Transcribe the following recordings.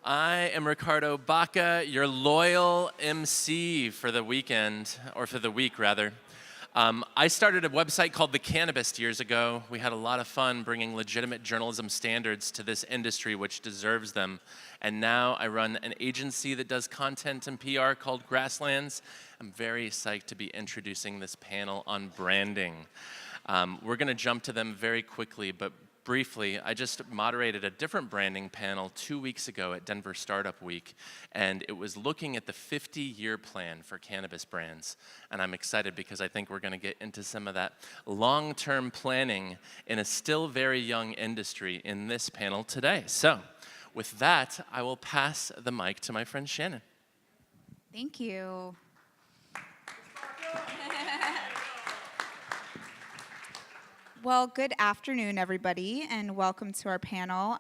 I am Ricardo Baca, your loyal MC for the weekend, or for the week rather. I started a website called The Cannabis years ago. We had a lot of fun bringing legitimate journalism standards to this industry, which deserves them. And now I run an agency that does content and PR called Grasslands. I'm very psyched to be introducing this panel on branding. We're going to jump to them very quickly, but briefly, I just moderated a different branding panel 2 weeks ago at Denver Startup Week, and it was looking at the 50-year plan for cannabis brands. And I'm excited because I think we're going to get into some of that long-term planning in a still very young industry in this panel today. So with that, I will pass the mic to my friend Shannon. Thank you. Well, good afternoon, everybody, and welcome to our panel.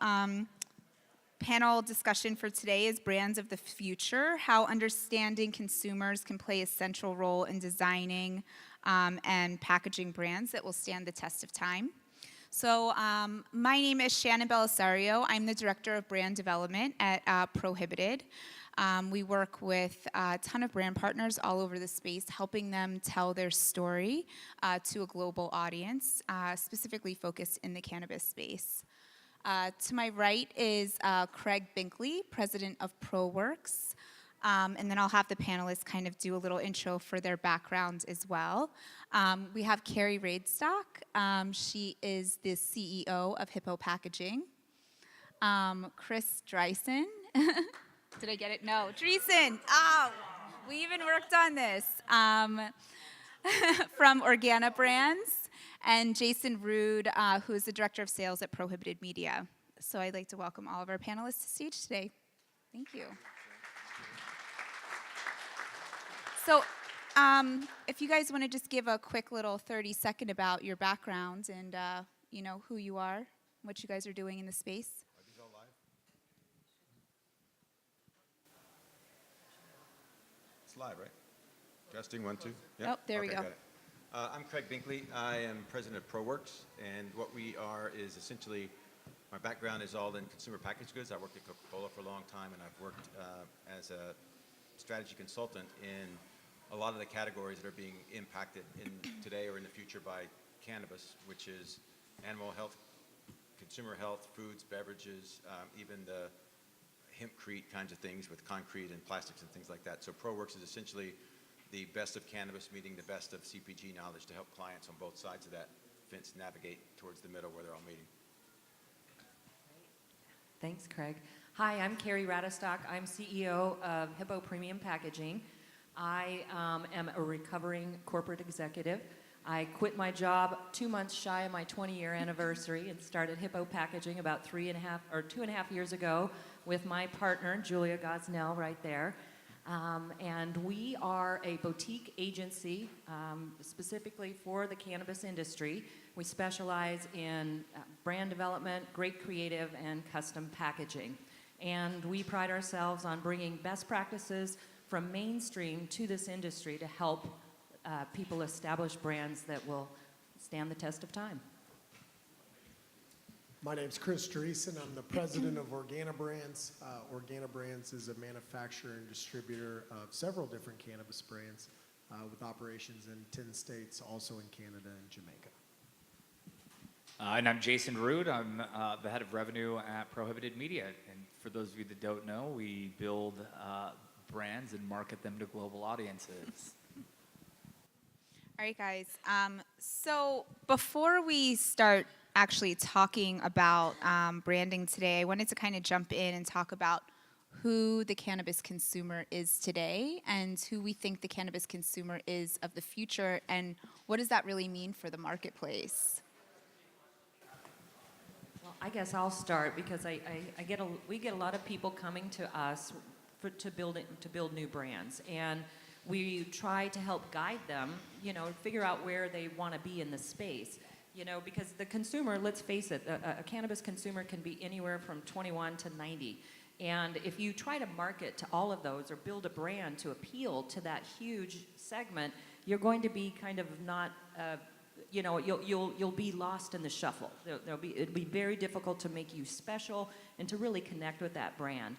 Panel discussion for today is Brands of the Future, how understanding consumers can play a central role in designing and packaging brands that will stand the test of time. So my name is Shannon Belisario. I'm the Director of Brand Development at Prohibited. We work with a ton of brand partners all over the space, helping them tell their story to a global audience, specifically focused in the cannabis space. To my right is Craig Binkley, President of ProWorks. And then I'll have the panelists kind of do a little intro for their background as well. We have Carrie Raidstock. She is the CEO of Hippo Packaging. Chris Dreisen. Did I get it? No. Dreesen. Oh, we even worked on this. From Organa Brands. And Jason Rude, who is the Director of Sales at Prohibited Media. So I'd like to welcome all of our panelists to stage today. Thank you. So if you guys want to just give a quick little 30-second about your background and you know, who you are, what you guys are doing in the space. Are these all live? It's live, right? Testing, 1, 2. Yep. Oh, there we go. Got it. I'm Craig Binkley. I am president of ProWorks, and what we are is essentially, my background is all in consumer packaged goods. I worked at Coca-Cola for a long time, and I've worked as a strategy consultant in a lot of the categories that are being impacted in today or in the future by cannabis, which is animal health, consumer health, foods, beverages, even the hempcrete kinds of things with concrete and plastics and things like that. So ProWorks is essentially the best of cannabis meeting the best of CPG knowledge to help clients on both sides of that fence navigate towards the middle where they're all meeting. Thanks, Craig. Hi, I'm Carrie Raidstock. I'm CEO of Hippo Premium Packaging. I am a recovering corporate executive. I quit my job 2 months shy of my 20-year anniversary and started Hippo Packaging about 2.5 years ago with my partner, Julia Gosnell, right there. And we are a boutique agency specifically for the cannabis industry. We specialize in brand development, great creative, and custom packaging. And we pride ourselves on bringing best practices from mainstream to this industry to help people establish brands that will stand the test of time. My name's Chris Dreesen. I'm the president of Organa Brands. Organa Brands is a manufacturer and distributor of several different cannabis brands with operations in 10 states, also in Canada and Jamaica. And I'm Jason Rude. I'm the head of revenue at Prohibited Media. And for those of you that don't know, we build brands and market them to global audiences. All right, guys. So before we start actually talking about branding today, I wanted to kind of jump in and talk about who the cannabis consumer is today and who we think the cannabis consumer is of the future, and what does that really mean for the marketplace? Well, I guess I'll start because we get a lot of people coming to us to build new brands, and we try to help guide them, you know, figure out where they want to be in the space. You know, because the consumer, let's face it, a cannabis consumer can be anywhere from 21 to 90. And if you try to market to all of those or build a brand to appeal to that huge segment, you're going to be kind of not, you know, you'll be lost in the shuffle. It'll be very difficult to make you special and to really connect with that brand.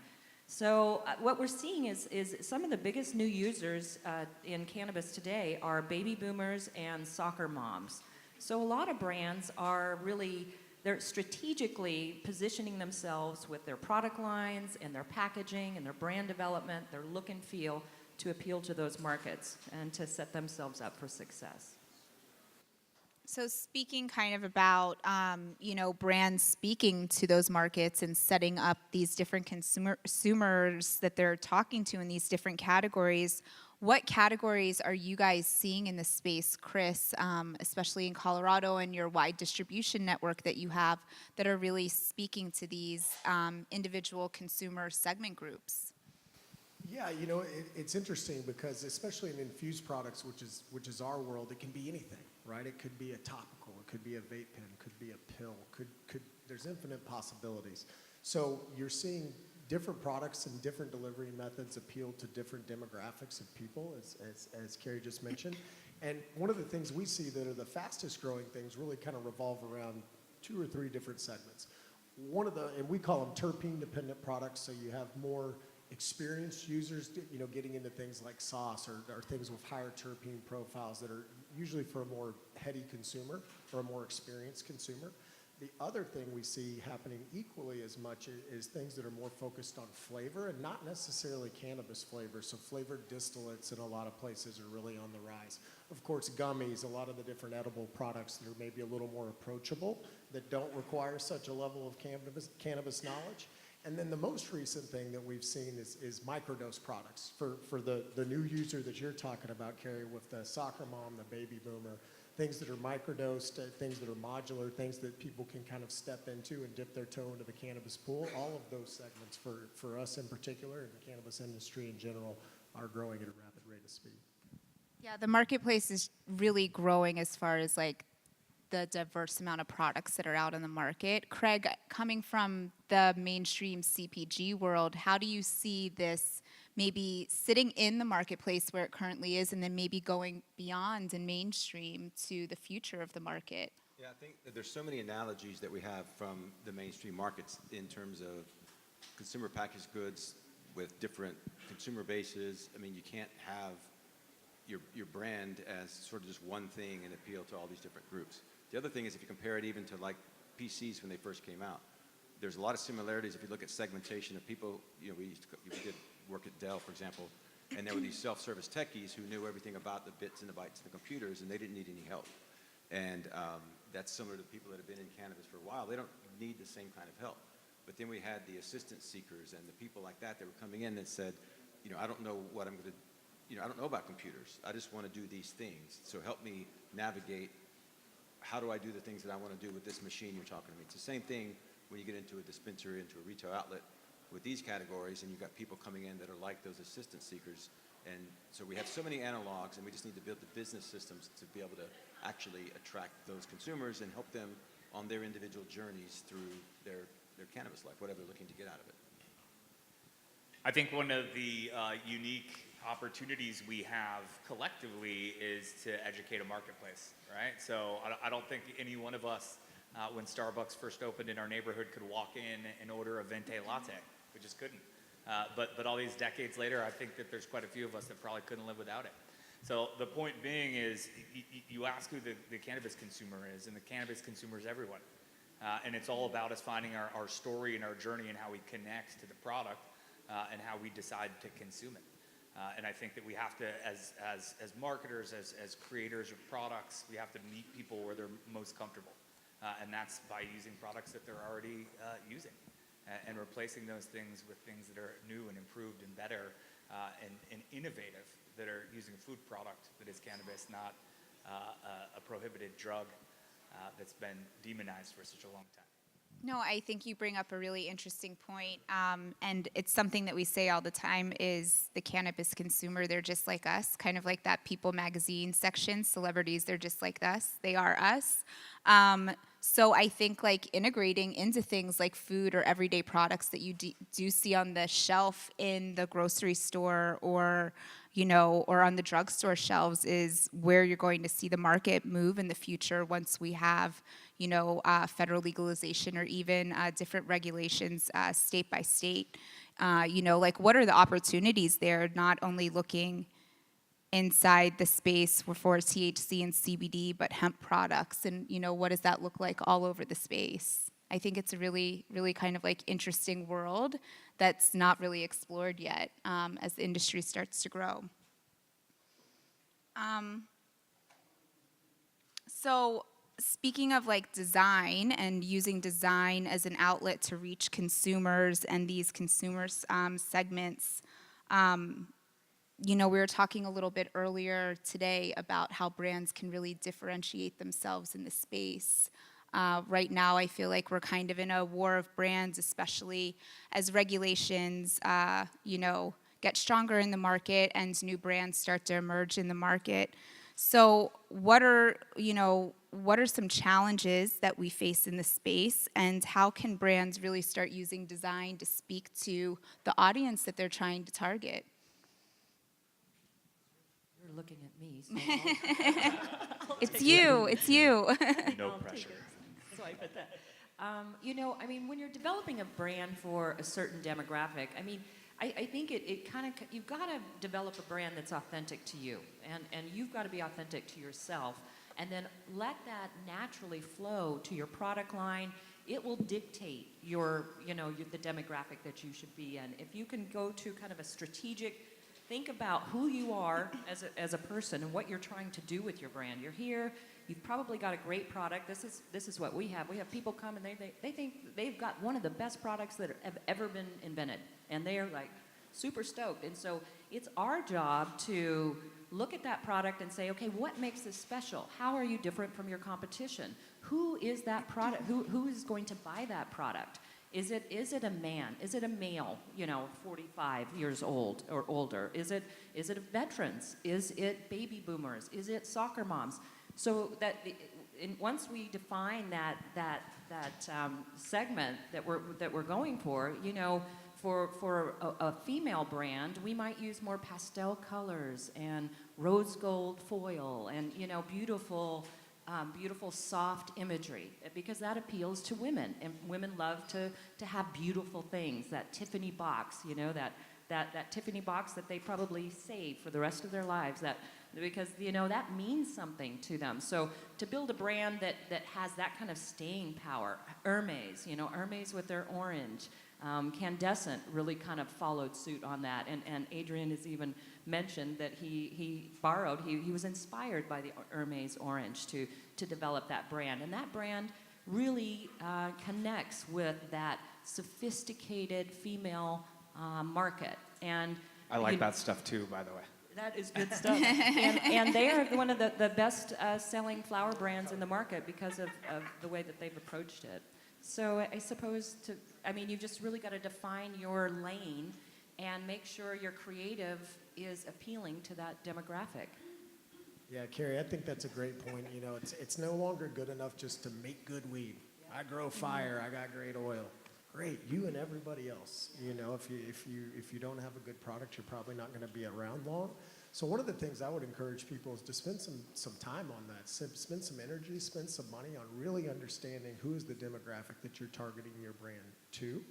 So what we're seeing is some of the biggest new users in cannabis today are baby boomers and soccer moms. So a lot of brands are really, they're strategically positioning themselves with their product lines and their packaging and their brand development, their look and feel to appeal to those markets and to set themselves up for success. So speaking kind of about, brands speaking to those markets and setting up these different consumers that they're talking to in these different categories, what categories are you guys seeing in this space, Chris, especially in Colorado and your wide distribution network that you have that are really speaking to these individual consumer segment groups? Yeah, it's interesting because especially in infused products, which is our world, it can be anything, right? It could be a topical, it could be a vape pen, could be a pill, there's infinite possibilities. So you're seeing different products and different delivery methods appeal to different demographics of people, as Carrie just mentioned. And one of the things we see that are the fastest growing things really kind of revolve around 2 or 3 different segments. And we call them terpene dependent products, so you have more experienced users, getting into things like sauce or things with higher terpene profiles that are usually for a more heady consumer or a more experienced consumer. The other thing we see happening equally as much is things that are more focused on flavor and not necessarily cannabis flavor. So flavored distillates in a lot of places are really on the rise. Of course, gummies, a lot of the different edible products that are maybe a little more approachable, that don't require such a level of cannabis knowledge. And then the most recent thing that we've seen is microdose products for the new user that you're talking about, Carrie, with the soccer mom, the baby boomer, things that are microdosed, things that are modular, things that people can kind of step into and dip their toe into the cannabis pool. All of those segments for us in particular and the cannabis industry in general are growing at a rapid rate of speed. Yeah, the marketplace is really growing as far as like the diverse amount of products that are out in the market. Craig, coming from the mainstream CPG world, how do you see this maybe sitting in the marketplace where it currently is and then maybe going beyond and mainstream to the future of the market? Yeah, I think that there's so many analogies that we have from the mainstream markets in terms of consumer packaged goods with different consumer bases. I mean, you can't have your brand as sort of just one thing and appeal to all these different groups. The other thing is if you compare it even to like PCs when they first came out, there's a lot of similarities if you look at segmentation of people. We did work at Dell, for example, and there were these self-service techies who knew everything about the bits and the bytes and the computers, and they didn't need any help. And that's similar to people that have been in cannabis for a while. They don't need the same kind of help. But then we had the assistance seekers and the people like that were coming in that said, I don't know what I'm going to, I don't know about computers. I just want to do these things. So help me navigate. How do I do the things that I want to do with this machine you're talking to me? It's the same thing when you get into a dispensary, into a retail outlet with these categories, and you've got people coming in that are like those assistance seekers. And so we have so many analogs, and we just need to build the business systems to be able to actually attract those consumers and help them on their individual journeys through their cannabis life, whatever they're looking to get out of it. I think one of the unique opportunities we have collectively is to educate a marketplace, right? So I don't think any one of us, when Starbucks first opened in our neighborhood, could walk in and order a venti latte. We just couldn't. But all these decades later, I think that there's quite a few of us that probably couldn't live without it. So the point being is, you ask who the cannabis consumer is, and the cannabis consumer is everyone. And it's all about us finding our story and our journey and how we connect to the product and how we decide to consume it. And I think that we have to, as marketers, as creators of products, we have to meet people where they're most comfortable. And that's by using products that they're already using and replacing those things with things that are new and improved and better and innovative, that are using a food product that is cannabis, not a prohibited drug that's been demonized for such a long time. No, I think you bring up a really interesting point, and it's something that we say all the time is the cannabis consumer, they're just like us, kind of like that People magazine section, celebrities, they're just like us, they are us. So I think like integrating into things like food or everyday products that you do see on the shelf in the grocery store or or on the drugstore shelves is where you're going to see the market move in the future once we have, federal legalization or even different regulations state by state. Like what are the opportunities there, not only looking inside the space for THC and CBD, but hemp products, and what does that look like all over the space? I think it's a really, really kind of like interesting world that's not really explored yet as the industry starts to grow. So speaking of like design and using design as an outlet to reach consumers and these consumer segments, we were talking a little bit earlier today about how brands can really differentiate themselves in the space. Right now, I feel like we're kind of in a war of brands, especially as regulations, get stronger in the market and new brands start to emerge in the market. So, what are some challenges that we face in the space, and how can brands really start using design to speak to the audience that they're trying to target? You're looking at me, so It's you. It's you. No pressure. swipe at that. When you're developing a brand for a certain demographic, I think it kind of, you've got to develop a brand that's authentic to you, and you've got to be authentic to yourself, and then let that naturally flow to your product line. It will dictate the demographic that you should be in. If you can go to kind of a strategic, think about who you are as a person and what you're trying to do with your brand. You're here. You've probably got a great product. This is what we have. We have people come and they think they've got one of the best products that have ever been invented, and they are like super stoked. And so it's our job to look at that product and say, okay, what makes this special? How are you different from your competition? Who is that product? Who is going to buy that product? Is it a man? Is it a male, 45 years old or older? Is it veterans? Is it baby boomers? Is it soccer moms? So that once we define that segment that we're going for, for a female brand, we might use more pastel colors and rose gold foil and beautiful soft imagery, because that appeals to women, and women love to have beautiful things. That Tiffany box, that Tiffany box that they probably save for the rest of their lives, because that means something to them. So to build a brand that has that kind of staying power, Hermes, Hermes with their orange, Candescent really kind of followed suit on that, and Adrian has even mentioned that he was inspired by the Hermes orange to develop that brand, and that brand really connects with that sophisticated female market. And I like that stuff too, by the way. that is good stuff. And they are one of the best selling flower brands in the market because of the way that they've approached it. So I suppose you've just really got to define your lane and make sure your creative is appealing to that demographic. Yeah, Carrie, I think that's a great point. It's no longer good enough just to make good weed. I grow fire. I got great oil. Great, you and everybody else. If you don't have a good product, you're probably not going to be around long. So one of the things I would encourage people is to spend some time on that. Spend some energy, spend some money on really understanding who is the demographic that you're targeting your brand to.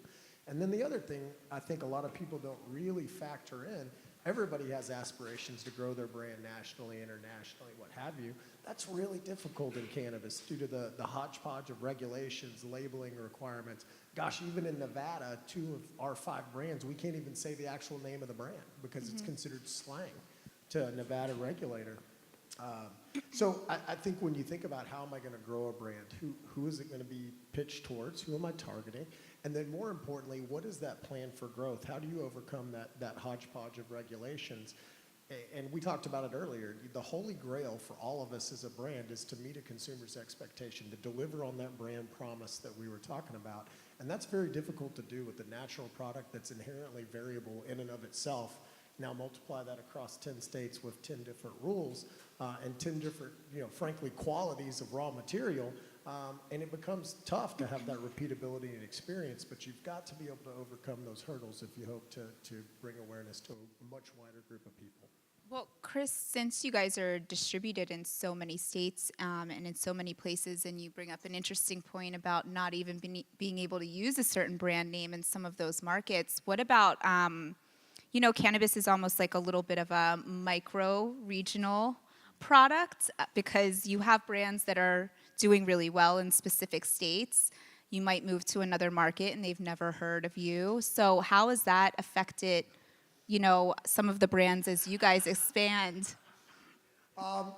And then the other thing I think a lot of people don't really factor in, everybody has aspirations to grow their brand nationally, internationally, what have you. That's really difficult in cannabis due to the hodgepodge of regulations, labeling requirements. Gosh, even in Nevada, 2 of our 5 brands, we can't even say the actual name of the brand because it's considered slang to a Nevada regulator. So I think when you think about how am I going to grow a brand, who is it going to be pitched towards, who am I targeting, and then more importantly, what is that plan for growth? How do you overcome that hodgepodge of regulations? And we talked about it earlier. The holy grail for all of us as a brand is to meet a consumer's expectation, to deliver on that brand promise that we were talking about. And that's very difficult to do with a natural product that's inherently variable in and of itself. Now multiply that across 10 states with 10 different rules and 10 different, frankly, qualities of raw material. And it becomes tough to have that repeatability and experience, but you've got to be able to overcome those hurdles if you hope to bring awareness to a much wider group of people. Well, Chris, since you guys are distributed in so many states and in so many places, and you bring up an interesting point about not even being able to use a certain brand name in some of those markets, what about, cannabis is almost like a little bit of a micro regional product because you have brands that are doing really well in specific states. You might move to another market and they've never heard of you. So how has that affected some of the brands as you guys expand? Yeah,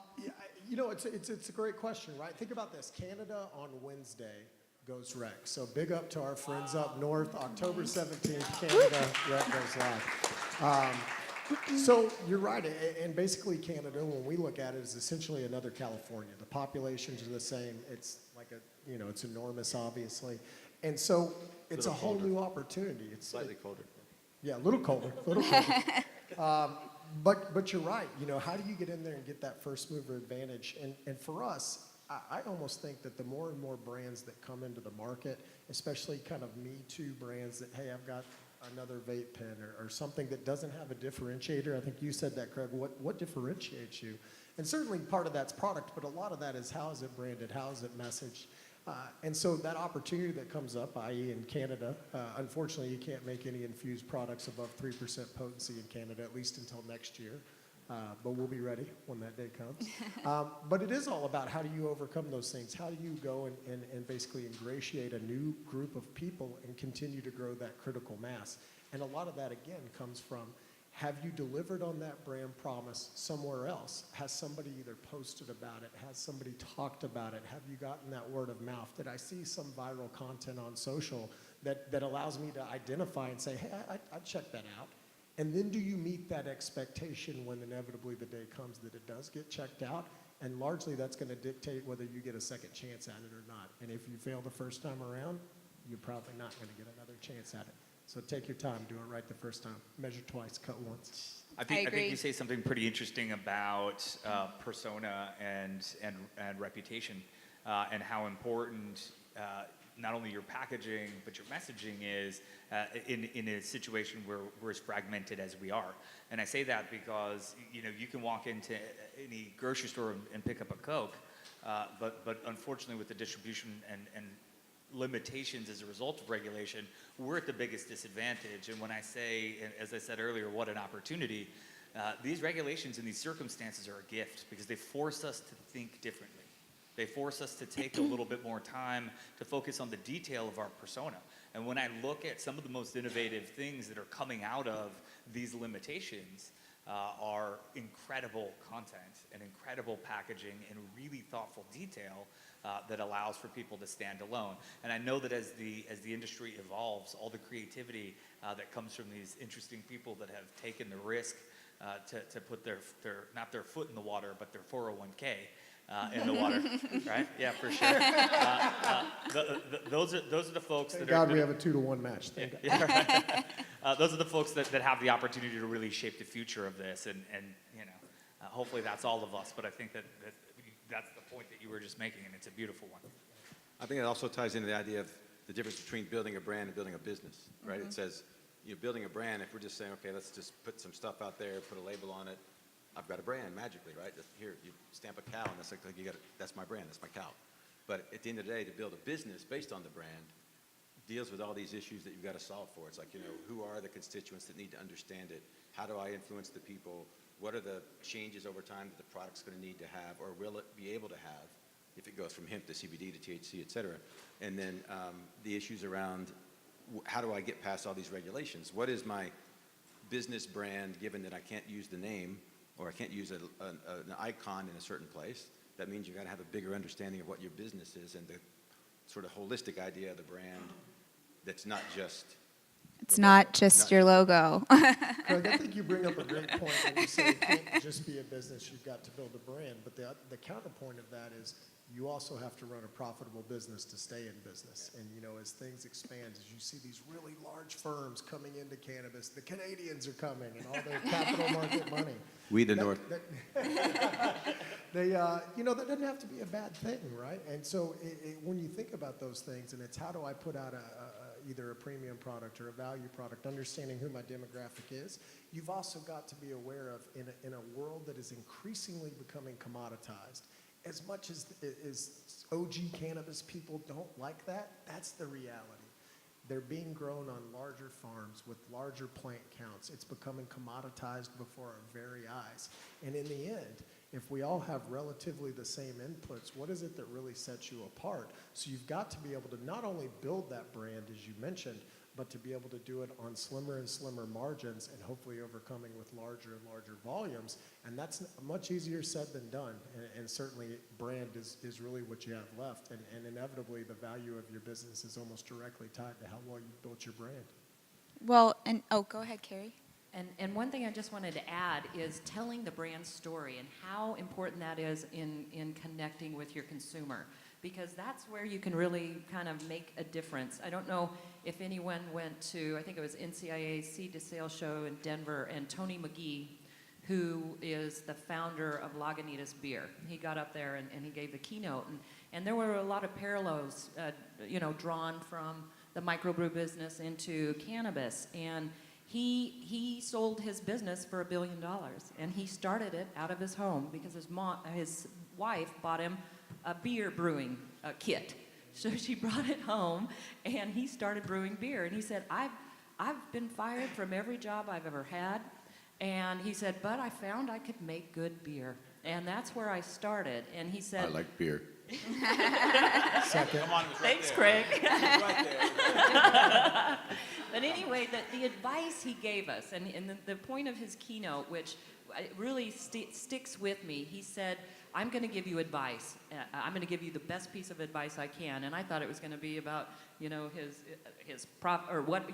it's a great question, right? Think about this. Canada on Wednesday goes rec. So big up to our friends up north. October 17th, Canada rec goes live. So you're right. And basically Canada, when we look at it, is essentially another California. The populations are the same. It's like it's enormous, obviously. And so it's a whole new opportunity. It's Slightly colder. Yeah, a little colder, But you're right. How do you get in there and get that first mover advantage? And for us, I almost think that the more and more brands that come into the market, especially kind of Me Too brands that, hey, I've got another vape pen or something that doesn't have a differentiator. I think you said that, Craig. What differentiates you? And certainly part of that's product, but a lot of that is how is it branded, how is it messaged? And so that opportunity that comes up, i.e. in Canada, unfortunately you can't make any infused products above 3% potency in Canada, at least until next year. But we'll be ready when that day comes. But it is all about how do you overcome those things? How do you go and basically ingratiate a new group of people and continue to grow that critical mass? And a lot of that, again, comes from have you delivered on that brand promise somewhere else? Has somebody either posted about it? Has somebody talked about it? Have you gotten that word of mouth? Did I see some viral content on social that allows me to identify and say, hey, I'd check that out? And then do you meet that expectation when inevitably the day comes that it does get checked out? And largely that's going to dictate whether you get a second chance at it or not. And if you fail the first time around, you're probably not going to get another chance at it. So take your time, do it right the first time. Measure twice, cut once. I think agree. you say something pretty interesting about persona and reputation and how important not only your packaging but your messaging is in a situation where we're as fragmented as we are. And I say that because you can walk into any grocery store and pick up a Coke, but unfortunately with the distribution and limitations as a result of regulation, we're at the biggest disadvantage. And when I say, as I said earlier, what an opportunity, these regulations and these circumstances are a gift because they force us to think differently. They force us to take a little bit more time to focus on the detail of our persona. And when I look at some of the most innovative things that are coming out of these limitations, are incredible content and incredible packaging and really thoughtful detail that allows for people to stand alone. And I know that as the industry evolves, all the creativity that comes from these interesting people that have taken the risk to put their not their foot in the water, but their 401k in the water, right? Yeah, for sure. Those are the folks Thank that are. God we have a 2-to-1 match. Thank God. Yeah, right. Those are the folks that have the opportunity to really shape the future of this, and hopefully that's all of us. But I think that's the point that you were just making, and it's a beautiful one. I think it also ties into the idea of the difference between building a brand and building a business, right? It says, building a brand, if we're just saying, okay, let's just put some stuff out there, put a label on it, I've got a brand magically, right? Here, you stamp a cow, and that's like that's my brand, that's my cow. But at the end of the day, to build a business based on the brand deals with all these issues that you've got to solve for. It's like, who are the constituents that need to understand it? How do I influence the people? What are the changes over time that the product's going to need to have, or will it be able to have, if it goes from hemp to CBD to THC, et cetera? And then the issues around how do I get past all these regulations? What is my business brand, given that I can't use the name, or I can't use an icon in a certain place? That means you've got to have a bigger understanding of what your business is and the sort of holistic idea of the brand that's not just... It's not just your logo. Craig, I think you bring up a great point when you say it can't just be a business, you've got to build a brand. But the counterpoint of that is you also have to run a profitable business to stay in business. And as things expand, as you see these really large firms coming into cannabis, the Canadians are coming and all their capital market money. We the North. That doesn't have to be a bad thing, right? And so when you think about those things, and it's how do I put out either a premium product or a value product, understanding who my demographic is. You've also got to be aware of, in a world that is increasingly becoming commoditized, as much as OG cannabis people don't like that, that's the reality. They're being grown on larger farms with larger plant counts. It's becoming commoditized before our very eyes. And in the end, if we all have relatively the same inputs, what is it that really sets you apart? So you've got to be able to not only build that brand, as you mentioned, but to be able to do it on slimmer and slimmer margins and hopefully overcoming with larger and larger volumes. And that's much easier said than done. And certainly brand is really what you have left. And inevitably the value of your business is almost directly tied to how well you built your brand. Well, and go ahead, Carrie. And one thing I just wanted to add is telling the brand story and how important that is in connecting with your consumer, because that's where you can really kind of make a difference. I don't know if anyone went to, I think it was NCIA's Seed to Sale show in Denver, and Tony McGee, who is the founder of Lagunitas Beer, he got up there and he gave the keynote, and there were a lot of parallels, drawn from the microbrew business into cannabis. And he sold his business for $1 billion, and he started it out of his home because his wife bought him a beer brewing kit. So she brought it home, and he started brewing beer. And he said, I've been fired from every job I've ever had. And he said, but I found I could make good beer. And that's where I started. And he said, I like beer. Second. Come on, it was right thanks, there. Craig. It was right there. But anyway, the advice he gave us, and the point of his keynote, which really sticks with me, he said, I'm going to give you advice. I'm going to give you the best piece of advice I can. And I thought it was going to be about, his prop, or what,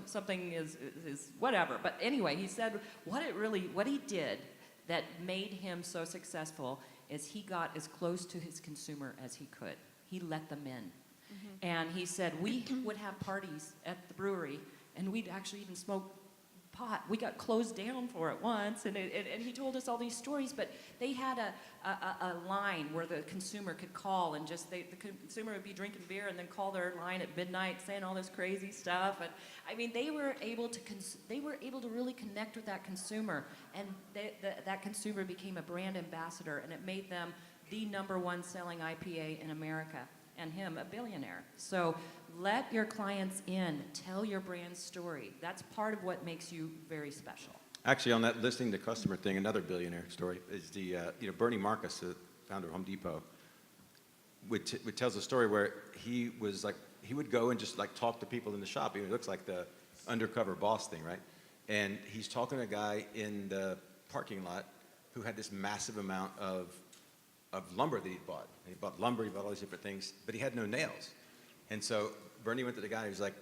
something is whatever. But anyway, he said what he did that made him so successful is he got as close to his consumer as he could. He let them in. Mm-hmm. And he said, we would have parties at the brewery, and we'd actually even smoke pot. We got closed down for it once, and he told us all these stories, but they had a line where the consumer could call, and the consumer would be drinking beer and then call their line at midnight saying all this crazy stuff. And I mean, they were able to really connect with that consumer, and that consumer became a brand ambassador, and it made them the #1 selling IPA in America, and him a billionaire. So let your clients in, tell your brand story. That's part of what makes you very special. Actually, on that listening to customer thing, another billionaire story is the Bernie Marcus, the founder of Home Depot, would tells a story where he would go and just like talk to people in the shop. It looks like the undercover boss thing, right? And he's talking to a guy in the parking lot who had this massive amount of lumber that he bought. And he bought lumber, he bought all these different things, but he had no nails. And so Bernie went to the guy, he was like,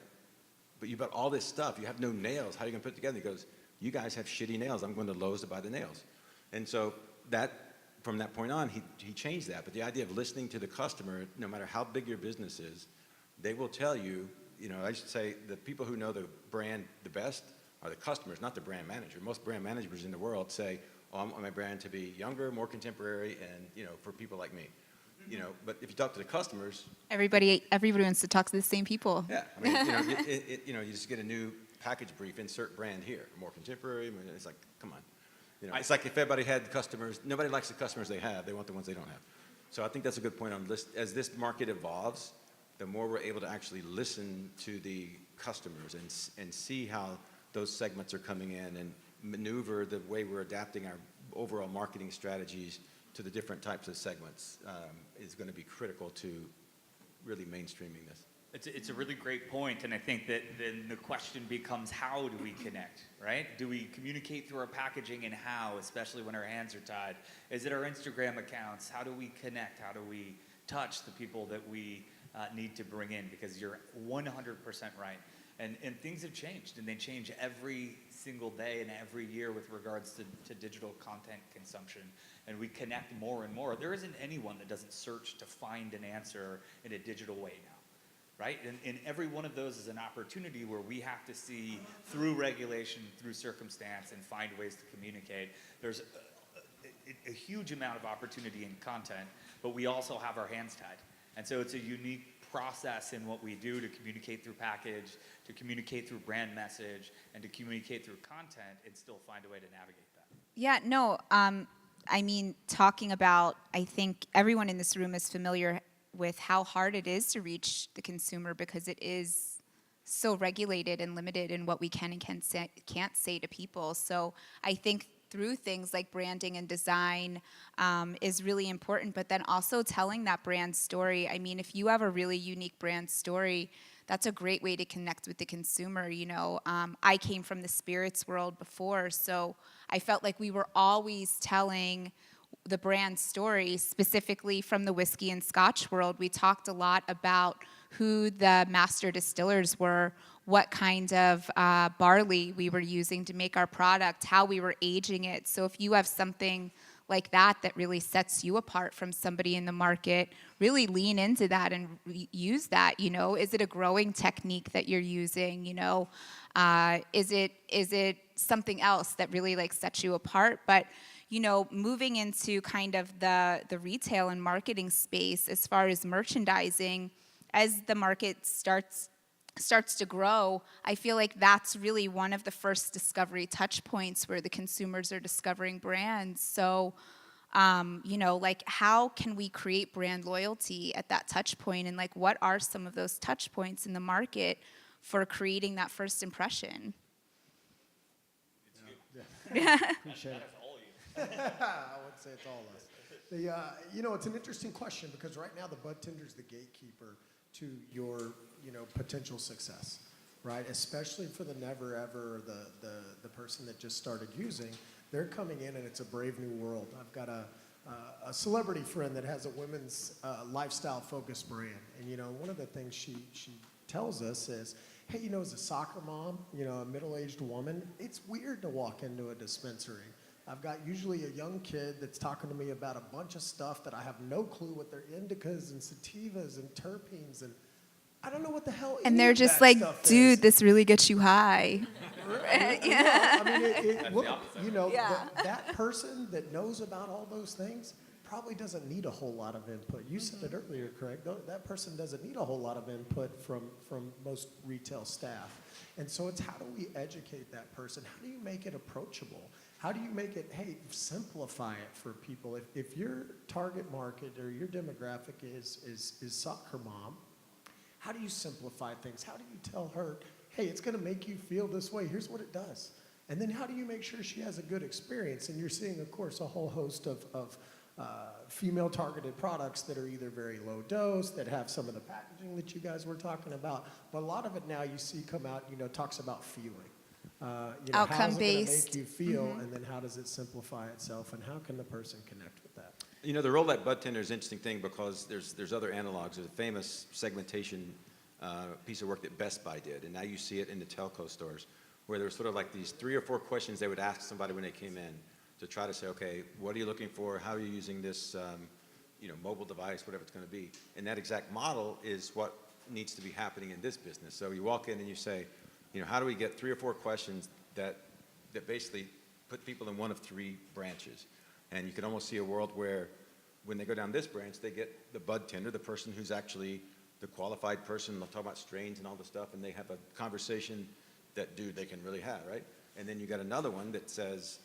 but you bought all this stuff, you have no nails, how are you gonna put it together? He goes, you guys have shitty nails, I'm going to Lowe's to buy the nails. And so from that point on, he changed that. But the idea of listening to the customer, no matter how big your business is, they will tell you, I should say the people who know the brand the best are the customers, not the brand manager. Most brand managers in the world say, oh, I want my brand to be younger, more contemporary, and for people like me. But if you talk to the customers, Everybody wants to talk to the same people. yeah, I mean, you just get a new package brief, insert brand here, more contemporary. I mean, it's like, come on. It's like if everybody had customers, nobody likes the customers they have. They want the ones they don't have. So I think that's a good point on list. As this market evolves, the more we're able to actually listen to the customers and see how those segments are coming in and maneuver the way we're adapting our overall marketing strategies to the different types of segments is going to be critical to really mainstreaming this. It's a really great point, and I think that then the question becomes, how do we connect, right? Do we communicate through our packaging, and how, especially when our hands are tied? Is it our Instagram accounts? How do we connect? How do we touch the people that we need to bring in? Because you're 100% right. And things have changed, and they change every single day and every year with regards to digital content consumption. And we connect more and more. There isn't anyone that doesn't search to find an answer in a digital way now, right? And every one of those is an opportunity where we have to see through regulation, through circumstance, and find ways to communicate. There's a huge amount of opportunity in content, but we also have our hands tied. And so it's a unique process in what we do to communicate through package, to communicate through brand message, and to communicate through content, and still find a way to navigate that. Yeah, no, I mean, talking about, I think everyone in this room is familiar with how hard it is to reach the consumer because it is so regulated and limited in what we can and can't say to people. So I think through things like branding and design is really important, but then also telling that brand story. I mean, if you have a really unique brand story, that's a great way to connect with the consumer. You know, I came from the spirits world before, so I felt like we were always telling the brand story, specifically from the whiskey and scotch world. We talked a lot about who the master distillers were, what kind of barley we were using to make our product, how we were aging it. So if you have something like that that really sets you apart from somebody in the market, really lean into that and use that. You know, is it a growing technique that you're using? You know, is it something else that really like sets you apart? But you know, moving into kind of the retail and marketing space as far as merchandising, as the market starts to grow, I feel like that's really one of the first discovery touch points where the consumers are discovering brands. So, you know, like how can we create brand loyalty at that touch point? And like, what are some of those touch points in the market for creating that first impression? Appreciate it. I would say it's all of us. You know, it's an interesting question because right now the bud tender is the gatekeeper to your, you know, potential success, right? Especially for the never ever, the person that just started using, they're coming in and it's a brave new world. I've got a celebrity friend that has a women's lifestyle focused brand, and you know, one of the things she tells us is, hey, you know, as a soccer mom, you know, a middle-aged woman, it's weird to walk into a dispensary. I've got usually a young kid that's talking to me about a bunch of stuff that I have no clue what they're indicas and sativas and terpenes, and I don't know what the hell. And they're just like, dude, this really gets you high. Right? Yeah. I mean, look, you know, Yeah. that person that knows about all those things probably doesn't need a whole lot of input. You said it earlier, Craig. That person doesn't need a whole lot of input from most retail staff. And so it's how do we educate that person? How do you make it approachable? How do you make it, hey, simplify it for people? If your target market or your demographic is soccer mom, how do you simplify things? How do you tell her, hey, it's going to make you feel this way. Here's what it does. And then how do you make sure she has a good experience? And you're seeing, of course, a whole host of female-targeted products that are either very low dose, that have some of the packaging that you guys were talking about. But a lot of it now you see come out, you know, talks about feeling. You know, how's it going to make you feel, and then how does it simplify itself, and how can the person connect with that? You know, the role that bud tender is an interesting thing because there's other analogs. There's a famous segmentation piece of work that Best Buy did, and now you see it in the telco stores, where there's sort of like these 3 or 4 questions they would ask somebody when they came in to try to say, okay, what are you looking for? How are you using this, you know, mobile device, whatever it's going to be? And that exact model is what needs to be happening in this business. So you walk in and you say, you know, how do we get 3 or 4 questions that basically put people in one of 3 branches? And you can almost see a world where when they go down this branch, they get the bud tender, the person who's actually the qualified person. They'll talk about strains and all this stuff, and they have a conversation that, dude, they can really have, right? And then you got another one that says,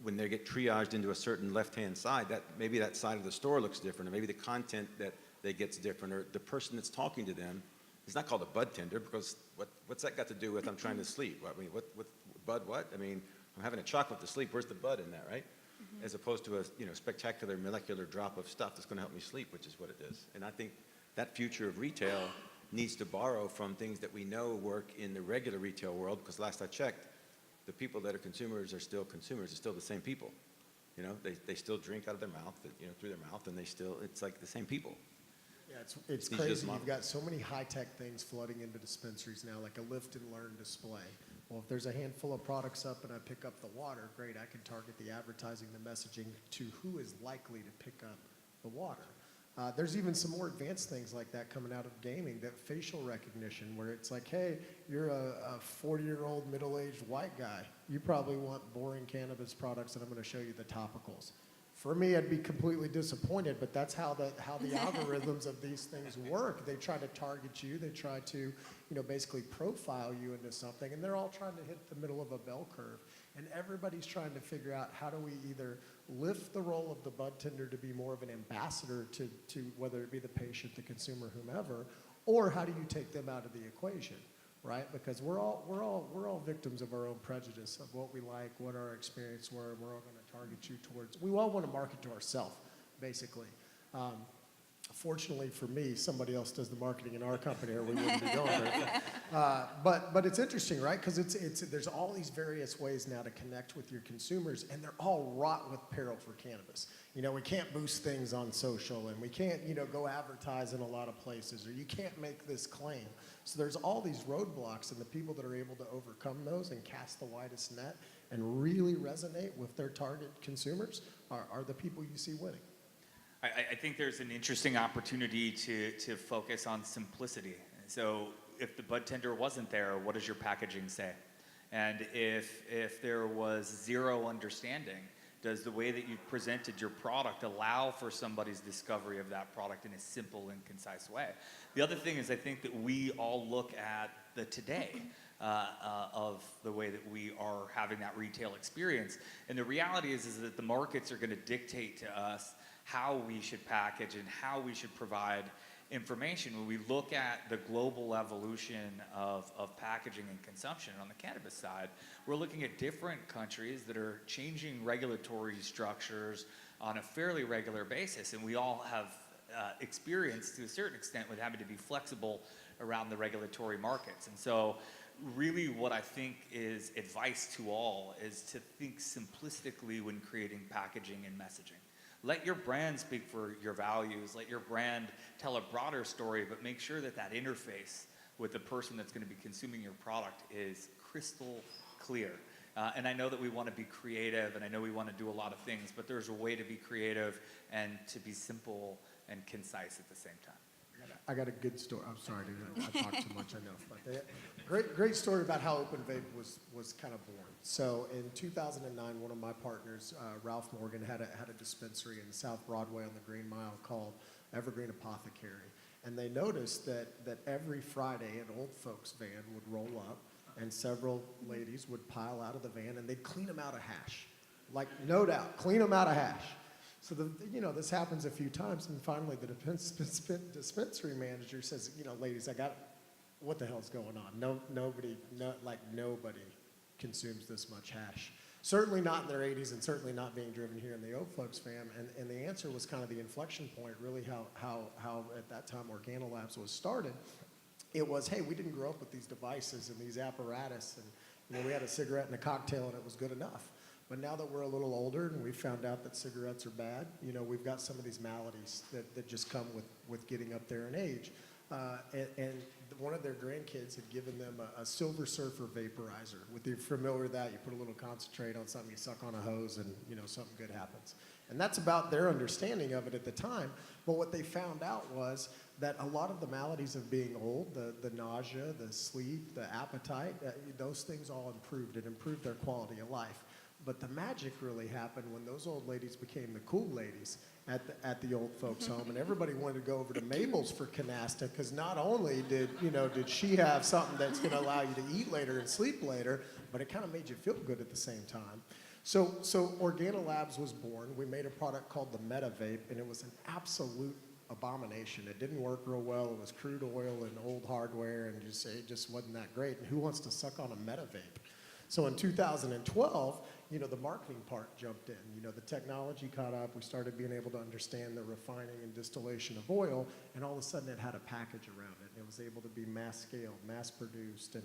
when they get triaged into a certain left-hand side, that maybe that side of the store looks different, or maybe the content that they get's different, or the person that's talking to them is not called a bud tender because what's that got to do with I'm trying to sleep? I mean, what bud what? I mean, I'm having a chocolate to sleep. Where's the bud in that, right? As opposed to a, you know, spectacular molecular drop of stuff that's going to help me sleep, which is what it is. And I think that future of retail needs to borrow from things that we know work in the regular retail world, because last I checked, the people that are consumers are still consumers. It's still the same people. You know, they still drink out of their mouth, you know, through their mouth, and it's like the same people. Yeah, it's crazy. You've got so many high-tech things flooding into dispensaries now, like a lift and learn display. Well, if there's a handful of products up and I pick up the water, great, I can target the advertising, the messaging to who is likely to pick up the water. There's even some more advanced things like that coming out of gaming, that facial recognition, where it's like, hey, you're a 40-year-old middle-aged white guy. You probably want boring cannabis products, and I'm going to show you the topicals. For me, I'd be completely disappointed, but that's how the algorithms of these things work. They try to target you. They try to, basically profile you into something, and they're all trying to hit the middle of a bell curve. And everybody's trying to figure out how do we either lift the role of the bud tender to be more of an ambassador to whether it be the patient, the consumer, whomever, or how do you take them out of the equation, right? Because we're all victims of our own prejudice of what we like, what our experience were, and we're all going to target you towards. We all want to market to ourselves, basically. Fortunately for me, somebody else does the marketing in our company, or we wouldn't be going there. But it's interesting, right? Because there's all these various ways now to connect with your consumers, and they're all wrought with peril for cannabis. We can't boost things on social, and we can't, go advertise in a lot of places, or you can't make this claim. So there's all these roadblocks, and the people that are able to overcome those and cast the widest net and really resonate with their target consumers are the people you see winning. I think there's an interesting opportunity to focus on simplicity. So if the bud tender wasn't there, what does your packaging say? And if there was zero understanding, does the way that you presented your product allow for somebody's discovery of that product in a simple and concise way? The other thing is I think that we all look at the today of the way that we are having that retail experience. And the reality is that the markets are going to dictate to us how we should package and how we should provide information. When we look at the global evolution of packaging and consumption on the cannabis side, we're looking at different countries that are changing regulatory structures on a fairly regular basis. And we all have experience to a certain extent with having to be flexible around the regulatory markets. And so really what I think is advice to all is to think simplistically when creating packaging and messaging. Let your brand speak for your values. Let your brand tell a broader story, but make sure that that interface with the person that's going to be consuming your product is crystal clear. And I know that we want to be creative, and I know we want to do a lot of things, but there's a way to be creative and to be simple and concise at the same time. I got a good story. I'm sorry, dude. I talk too much, I know. But great story about how Open Vape was kind of born. So in 2009, one of my partners, Ralph Morgan, had a dispensary in South Broadway on the Green Mile called Evergreen Apothecary. And they noticed that every Friday an old folks van would roll up, and several ladies would pile out of the van, and they'd clean them out of hash. Like, no doubt, clean them out of hash. So this happens a few times, and finally the dispensary manager says, ladies, what the hell's going on? Nobody consumes this much hash. Certainly not in their 80s, and certainly not being driven here in the Oak Folks fam. And the answer was kind of the inflection point, really how at that time Organolabs was started. It was, hey, we didn't grow up with these devices and these apparatus, and we had a cigarette and a cocktail, and it was good enough. But now that we're a little older and we found out that cigarettes are bad, we've got some of these maladies that just come with getting up there in age. And one of their grandkids had given them a Silver Surfer vaporizer. If you're familiar with that, you put a little concentrate on something, you suck on a hose, and something good happens. And that's about their understanding of it at the time. But what they found out was that a lot of the maladies of being old, the nausea, the sleep, the appetite, those things all improved. It improved their quality of life. But the magic really happened when those old ladies became the cool ladies at the old folks' home, and everybody wanted to go over to Mabel's for canasta, because not only did she have something that's going to allow you to eat later and sleep later, but it kind of made you feel good at the same time. So Organolabs was born. We made a product called the Meta Vape, and it was an absolute abomination. It didn't work real well. It was crude oil and old hardware, and it just wasn't that great. And who wants to suck on a Meta Vape? So in 2012, the marketing part jumped in. The technology caught up. We started being able to understand the refining and distillation of oil, and all of a sudden it had a package around it. And it was able to be mass scaled, mass produced,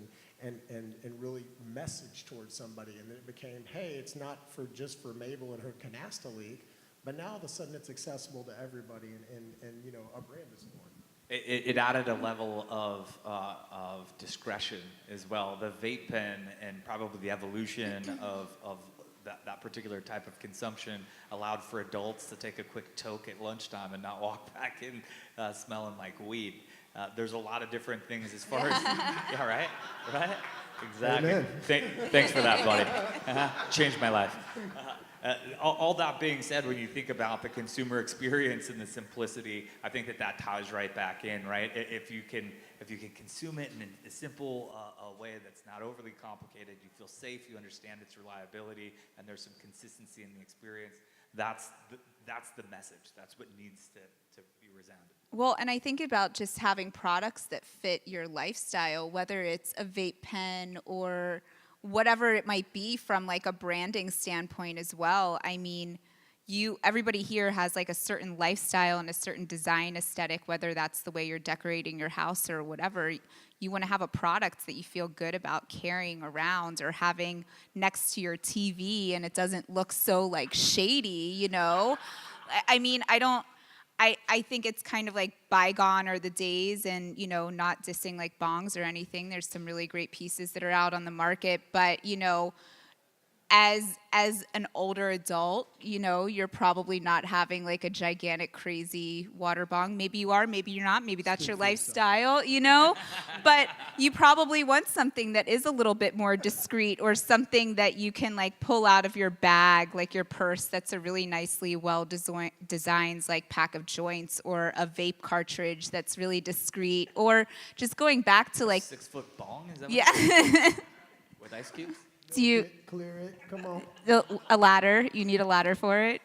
and really message towards somebody. And then it became, hey, it's not just for Mabel and her canasta league, but now all of a sudden it's accessible to everybody, and a brand is born. It added a level of discretion as well. The vape pen and probably the evolution of that particular type of consumption allowed for adults to take a quick toke at lunchtime and not walk back in smelling like weed. There's a lot of different things as far as, yeah, right? Exactly. Amen. Thanks for that, buddy. Changed my life. All that being said, when you think about the consumer experience and the simplicity, I think that ties right back in, right? If you can consume it in a simple a way that's not overly complicated, you feel safe, you understand its reliability, and there's some consistency in the experience. That's the message. That's what needs to be resounded. Well, and I think about just having products that fit your lifestyle, whether it's a vape pen or whatever it might be from like a branding standpoint as well. I mean, everybody here has like a certain lifestyle and a certain design aesthetic, whether that's the way you're decorating your house or whatever. You want to have a product that you feel good about carrying around or having next to your TV, and it doesn't look so like shady, you know? I mean, I think it's kind of like bygone are the days, and, you know, not dissing like bongs or anything. There's some really great pieces that are out on the market, but, you know, as an older adult, you know, you're probably not having like a gigantic, crazy water bong. Maybe you are, maybe you're not, maybe that's your lifestyle, you know? But you probably want something that is a little bit more discreet, or something that you can like pull out of your bag, like your purse, that's a really nicely well-designed like pack of joints, or a vape cartridge that's really discreet, or just going back to like... 6-foot bong, is that Yeah. with ice cubes? Do you... Clear it, come on. A ladder, you need a ladder for it.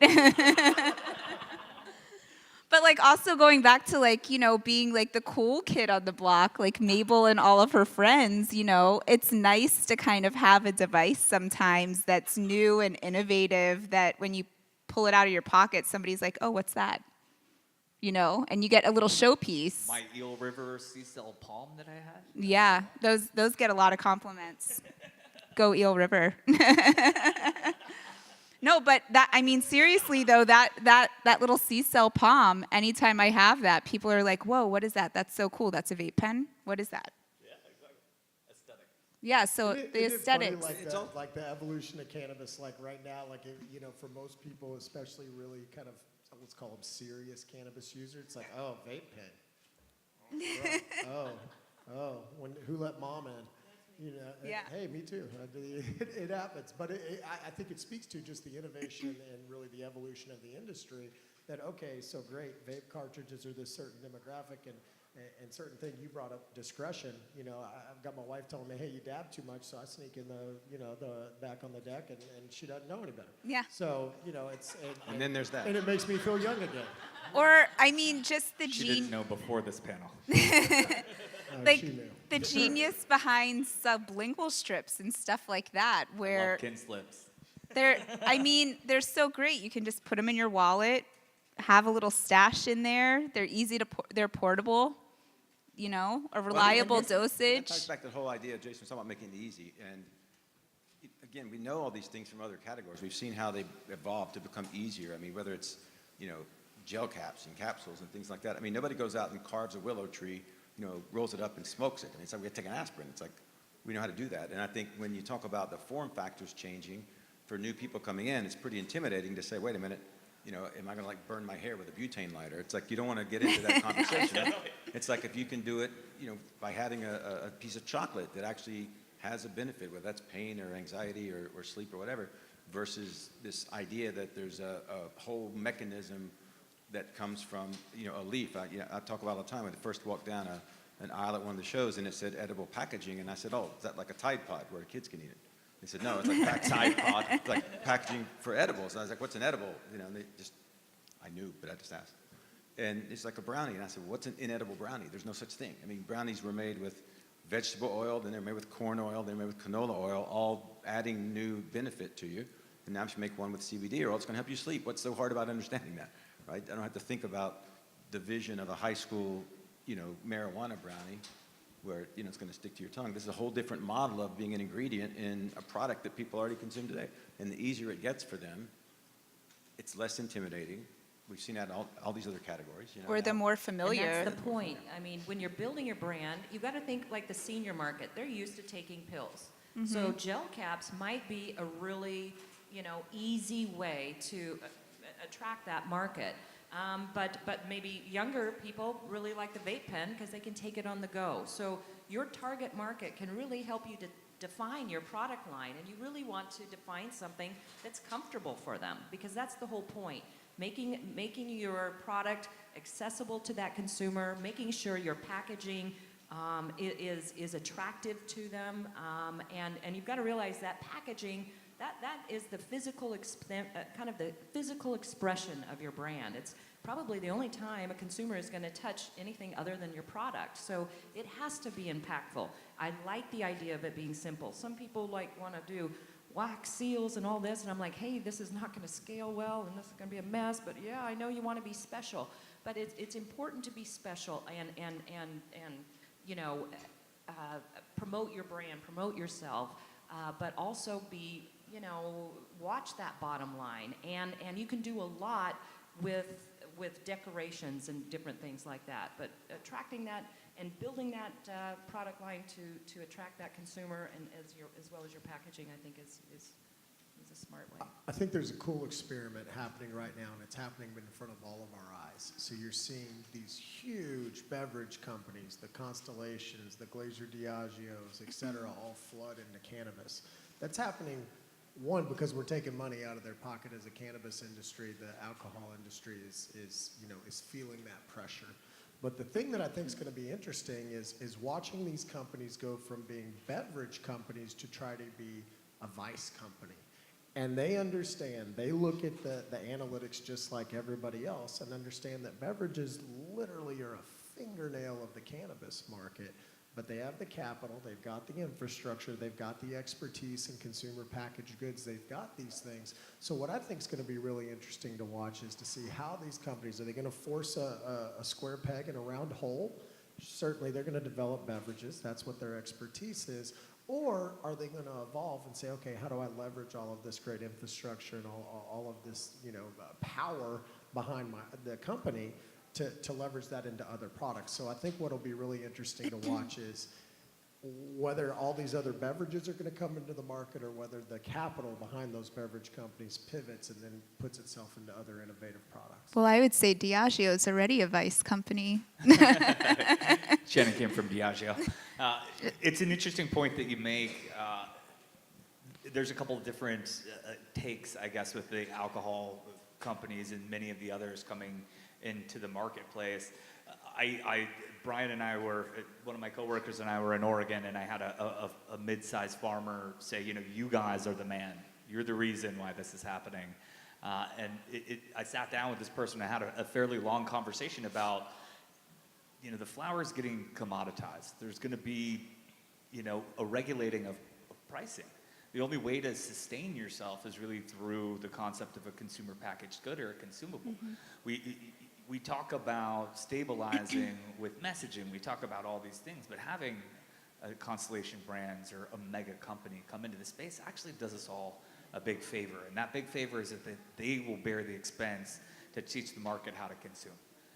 But like also going back to like, you know, being like the cool kid on the block, like Mabel and all of her friends, you know, it's nice to kind of have a device sometimes that's new and innovative, that when you pull it out of your pocket, somebody's like, oh, what's that? You know, and you get a little showpiece. My Eel River sea cell palm that I had? Yeah, those get a lot of compliments. Go Eel River. No, but that, I mean, seriously though, that little C-cell palm, anytime I have that, people are like, whoa, what is that? That's so cool. That's a vape pen? What is that? Yeah, exactly. Aesthetic. Yeah, so the Isn't it funny, aesthetics. like the evolution of cannabis, like right now, like, you know, for most people, especially really kind of, let's call them serious cannabis user, it's like, oh, vape pen. Oh, who let mom in? You know, Yeah. hey, me too. It happens, but I think it speaks to just the innovation and really the evolution of the industry. That okay, so great, vape cartridges are this certain demographic, and certain thing you brought up, discretion. You know, I've got my wife telling me, hey, you dab too much, so I sneak in the back on the deck, and she doesn't know any better. Yeah. So you know, it's And then there's that. and it makes me feel young again. Or, I mean, just the She didn't know before this panel. like She knew. the genius behind sublingual strips and stuff like that, where Love kin slips. they're so great. You can just put them in your wallet, have a little stash in there. They're easy to, they're portable, you know, a reliable That ties dosage. back to the whole idea Jason was talking about making it easy. And again, we know all these things from other categories. We've seen how they evolved to become easier. I mean, whether it's, you know, gel caps and capsules and things like that. I mean, nobody goes out and carves a willow tree, you know, rolls it up and smokes it. I mean, it's like we take an aspirin. It's like we know how to do that. And I think when you talk about the form factors changing for new people coming in, it's pretty intimidating to say, wait a minute, you know, am I going to like burn my hair with a butane lighter? It's like you don't want to get into that conversation. It's like if you can do it, you know, by having a piece of chocolate that actually has a benefit, whether that's pain or anxiety or sleep or whatever, versus this idea that there's a whole mechanism that comes from, you know, a leaf. I talk about all the time. I first walked down an aisle at one of the shows, and it said edible packaging, and I said, oh, is that like a Tide Pod where kids can eat it? They said, no, it's like Tide Pod. It's like packaging for edibles. And I was like, what's an edible? You know, and I knew, but I just asked. And it's like a brownie. And I said, well, what's an inedible brownie? There's no such thing. I mean, brownies were made with vegetable oil, then they're made with corn oil, then they're made with canola oil, all adding new benefit to you. And now I'm just make one with CBD, or it's going to help you sleep. What's so hard about understanding that? Right? I don't have to think about the vision of a high school, you know, marijuana brownie where, you know, it's going to stick to your tongue. This is a whole different model of being an ingredient in a product that people already consume today. And the easier it gets for them, it's less intimidating. We've seen that in all these other categories. You know, Or the now. more And familiar. that's the point. I mean, when you're building your brand, you've got to think like the senior market. They're used to taking pills. So gel caps might be a really, you know, easy way to attract that market. But maybe younger people really like the vape pen because they can take it on the go. So your target market can really help you to define your product line, and you really want to define something that's comfortable for them, because that's the whole point. Making your product accessible to that consumer, making sure your packaging is attractive to them, and you've got to realize that packaging, that is the physical kind of the physical expression of your brand. It's probably the only time a consumer is going to touch anything other than your product. So it has to be impactful. I like the idea of it being simple. Some people want to do wax seals and all this, and I'm like, hey, this is not going to scale well, and this is going to be a mess. But yeah, I know you want to be special, but it's important to be special and promote your brand, promote yourself, but also be, watch that bottom line. And you can do a lot with decorations and different things like that. But attracting that and building that product line to attract that consumer, and as well as your packaging, I think is a smart way. I think there's a cool experiment happening right now, and it's happening in front of all of our eyes. So you're seeing these huge beverage companies, the Constellations, the Glacier Diageos, et cetera, all flood into cannabis. That's happening, one, because we're taking money out of their pocket as a cannabis industry. The alcohol industry is feeling that pressure. But the thing that I think is going to be interesting is watching these companies go from being beverage companies to try to be a vice company. And they understand, they look at the analytics just like everybody else and understand that beverages literally are a fingernail of the cannabis market. But they have the capital, they've got the infrastructure, they've got the expertise in consumer packaged goods, they've got these things. So what I think is going to be really interesting to watch is to see how these companies, are they going to force a square peg in a round hole? Certainly they're going to develop beverages, that's what their expertise is. Or are they going to evolve and say, okay, how do I leverage all of this great infrastructure and all of this power behind the company to leverage that into other products? So I think what will be really interesting to watch is whether all these other beverages are going to come into the market, or whether the capital behind those beverage companies pivots and then puts itself into other innovative products. Well, I would say Diageo is already a vice company. Shannon came from Diageo. It's an interesting point that you make. There's a couple of different takes, I guess, with the alcohol companies and many of the others coming into the marketplace. Brian and I were, one of my coworkers and I were in Oregon, and I had a mid-sized farmer say, you guys are the man. You're the reason why this is happening. And I sat down with this person and I had a fairly long conversation about, the flower is getting commoditized. There's going to be, a regulating of pricing. The only way to sustain yourself is really through the concept of a consumer packaged good or a consumable. Mm-hmm. We talk about stabilizing with messaging. We talk about all these things, but having a Constellation Brands or a mega company come into the space actually does us all a big favor. And that big favor is that they will bear the expense to teach the market how to consume.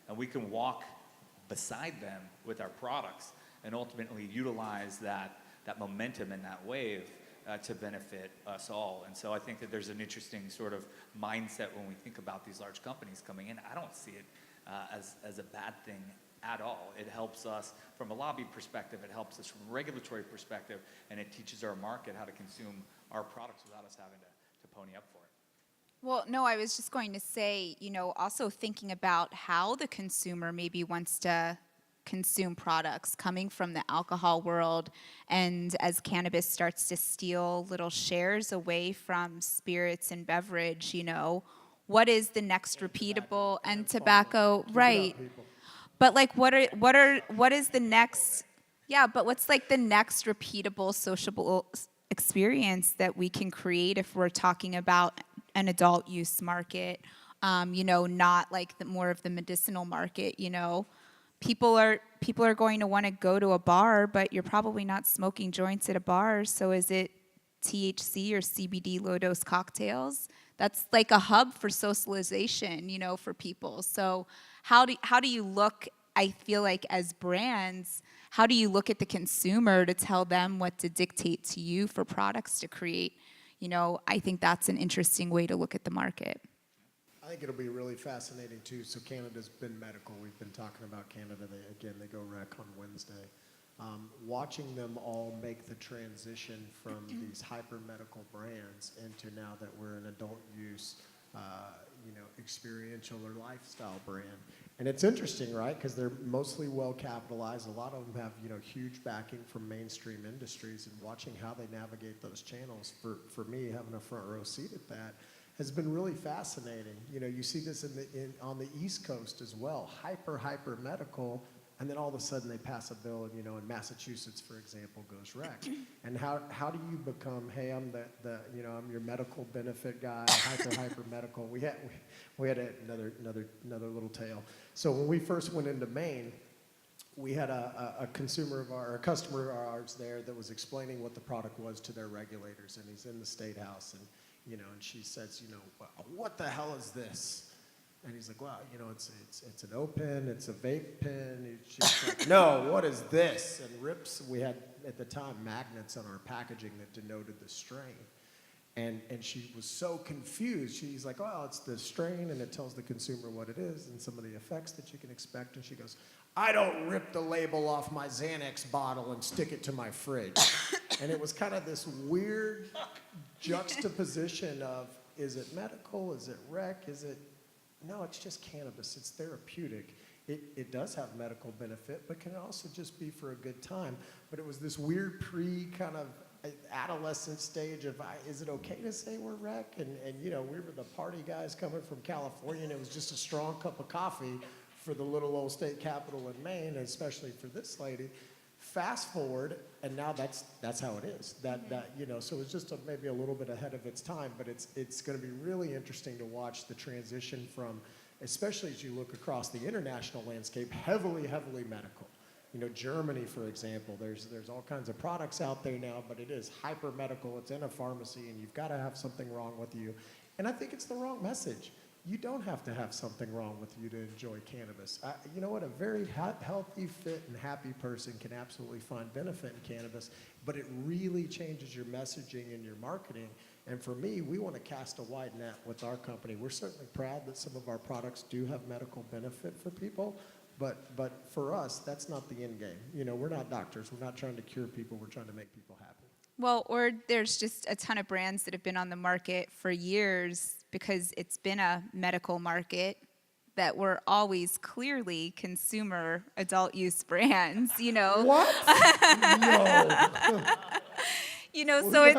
And we can walk beside them with our products and ultimately utilize that momentum and that wave to benefit us all. And so I think that there's an interesting sort of mindset when we think about these large companies coming in. I don't see it as a bad thing at all. It helps us from a lobby perspective, it helps us from a regulatory perspective, and it teaches our market how to consume our products without us having to pony up for it. Well, no, I was just going to say, also thinking about how the consumer maybe wants to consume products coming from the alcohol world, and as cannabis starts to steal little shares away from spirits and beverage, what is the next repeatable and tobacco, right? But what is the next? Yeah, but what's the next repeatable sociable experience that we can create if we're talking about an adult use market? Not more of the medicinal market. People are going to want to go to a bar, but you're probably not smoking joints at a bar. So is it THC or CBD low dose cocktails? That's like a hub for socialization, for people. So how do you look, I feel like as brands, how do you look at the consumer to tell them what to dictate to you for products to create? I think that's an interesting way to look at the market. I think it'll be really fascinating too. So Canada's been medical. We've been talking about Canada. They go rec on Wednesday. watching them all make the transition from these hyper-medical brands into now that we're an adult use, experiential or lifestyle brand. And it's interesting, right? Because they're mostly well capitalized. A lot of them have, huge backing from mainstream industries, and watching how they navigate those channels, for me, having a front row seat at that, has been really fascinating. You see this on the East Coast as well, hyper medical, and then all of a sudden they pass a bill, and in Massachusetts, for example, goes rec. And how do you become, hey, I'm I'm your medical benefit guy, hyper medical. We had another little tale. So when we first went into Maine, we had a customer of ours there that was explaining what the product was to their regulators, and he's in the State House, and and she says, what the hell is this? And he's like, well, it's an O-pen, it's a vape pen. She's like, no, what is this? And rips, we had at the time magnets on our packaging that denoted the strain. And she was so confused. She's like, oh, it's the strain, and it tells the consumer what it is and some of the effects that you can expect. And she goes, I don't rip the label off my Xanax bottle and stick it to my fridge. And it was kind of this weird juxtaposition of, is it medical, is it rec, no, it's just cannabis, it's therapeutic. It does have medical benefit, but can also just be for a good time. But it was this weird kind of adolescent stage of, is it okay to say we're rec? And we were the party guys coming from California, and it was just a strong cup of coffee for the little old state capital in Maine, and especially for this lady. Fast forward, and now that's how it is. So it's just maybe a little bit ahead of its time, but it's going to be really interesting to watch the transition from, especially as you look across the international landscape, heavily medical. Germany, for example, there's all kinds of products out there now, but it is hyper medical. It's in a pharmacy, and you've got to have something wrong with you. And I think it's the wrong message. You don't have to have something wrong with you to enjoy cannabis. You know what? A very healthy, fit, and happy person can absolutely find benefit in cannabis, but it really changes your messaging and your marketing. And for me, we want to cast a wide net with our company. We're certainly proud that some of our products do have medical benefit for people, but for us, that's not the end game. We're not doctors. We're not trying to cure people. We're trying to make people happy. Well, or there's just a ton of brands that have been on the market for years because it's been a medical market that were always clearly consumer adult use brands, What? No. Well, so it's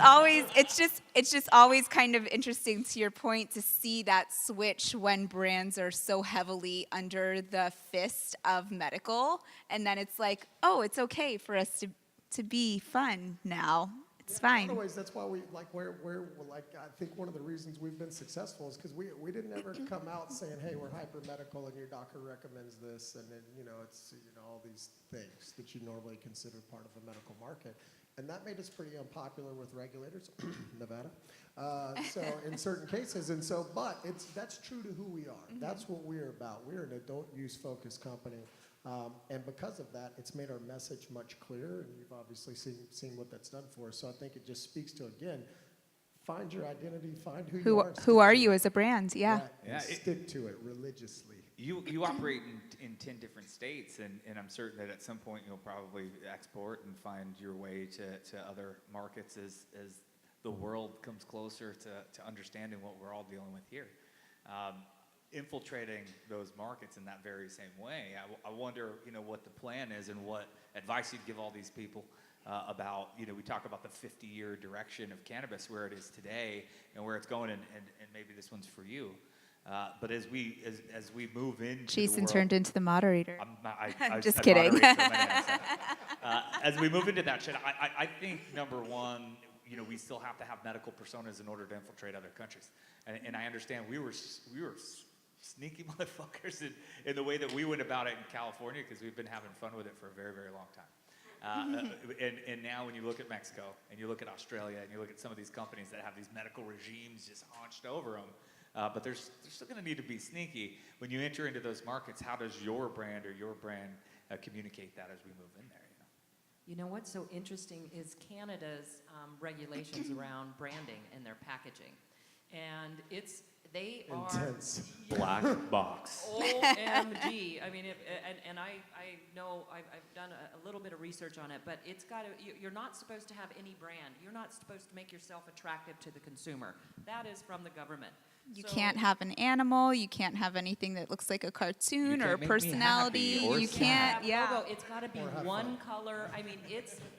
always it's it's just always kind of interesting, to your point, to see that switch when brands are so heavily under the fist of medical, and then it's like, oh, it's okay for us to be fun now. It's fine. In a lot of ways, that's why we I think one of the reasons we've been successful is because we didn't ever come out saying, hey, we're hyper medical and your doctor recommends this, and then it's all these things that you normally consider part of a medical market, and that made us pretty unpopular with regulators, Nevada. So in certain cases, but that's true to who we are. Mm-hmm. That's what we're about. We're an adult use focused company. And because of that, it's made our message much clearer, and you've obviously seen what that's done for us. So I think it just speaks to, again, find your identity, find who you are. Who are you as a brand? Yeah. Stick to it religiously. You operate in 10 different states, and I'm certain that at some point you'll probably export and find your way to other markets as the world comes closer to understanding what we're all dealing with here. Infiltrating those markets in that very same way. I wonder, what the plan is and what advice you'd give all these people about, we talk about the 50-year direction of cannabis, where it is today and where it's going, and maybe this one's for you. But as we move into Jason the world, turned into the moderator. I'm just kidding. As we move into that shit, I think number one, we still have to have medical personas in order to infiltrate other countries, and I understand we were sneaky motherfuckers in the way that we went about it in California, because we've been having fun with it for a very, very long time. And now when you look at Mexico and you look at Australia and you look at some of these companies that have these medical regimes just hunched over them, but they're still going to need to be sneaky. When you enter into those markets, how does your brand communicate that as we move in there? What's so interesting is Canada's regulations around branding and their packaging. and they are Intense. Black box. OMG. I mean, and I know I've done a little bit of research on it, but it's got to, you're not supposed to have any brand. You're not supposed to make yourself attractive to the consumer. That is from the government. You So- can't have an animal. You can't have anything that looks like a cartoon or a can't make me personality. happy or You sad. can't. That Yeah. logo, it's got to be Or have one fun. color. I mean,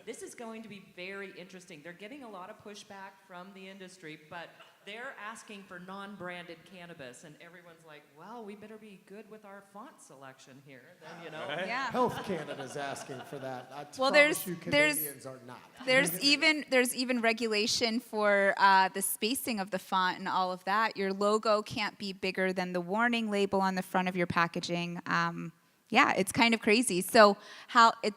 this is going to be very interesting. They're getting a lot of pushback from the industry, but they're asking for non-branded cannabis, and everyone's like, well, we better be good with our font selection here, then, you know. Yeah. Health Canada's asking for that. I Well, promise there's- you there's- Canadians are not. There's even regulation for the spacing of the font and all of that. Your logo can't be bigger than the warning label on the front of your packaging. Yeah, it's kind of crazy. So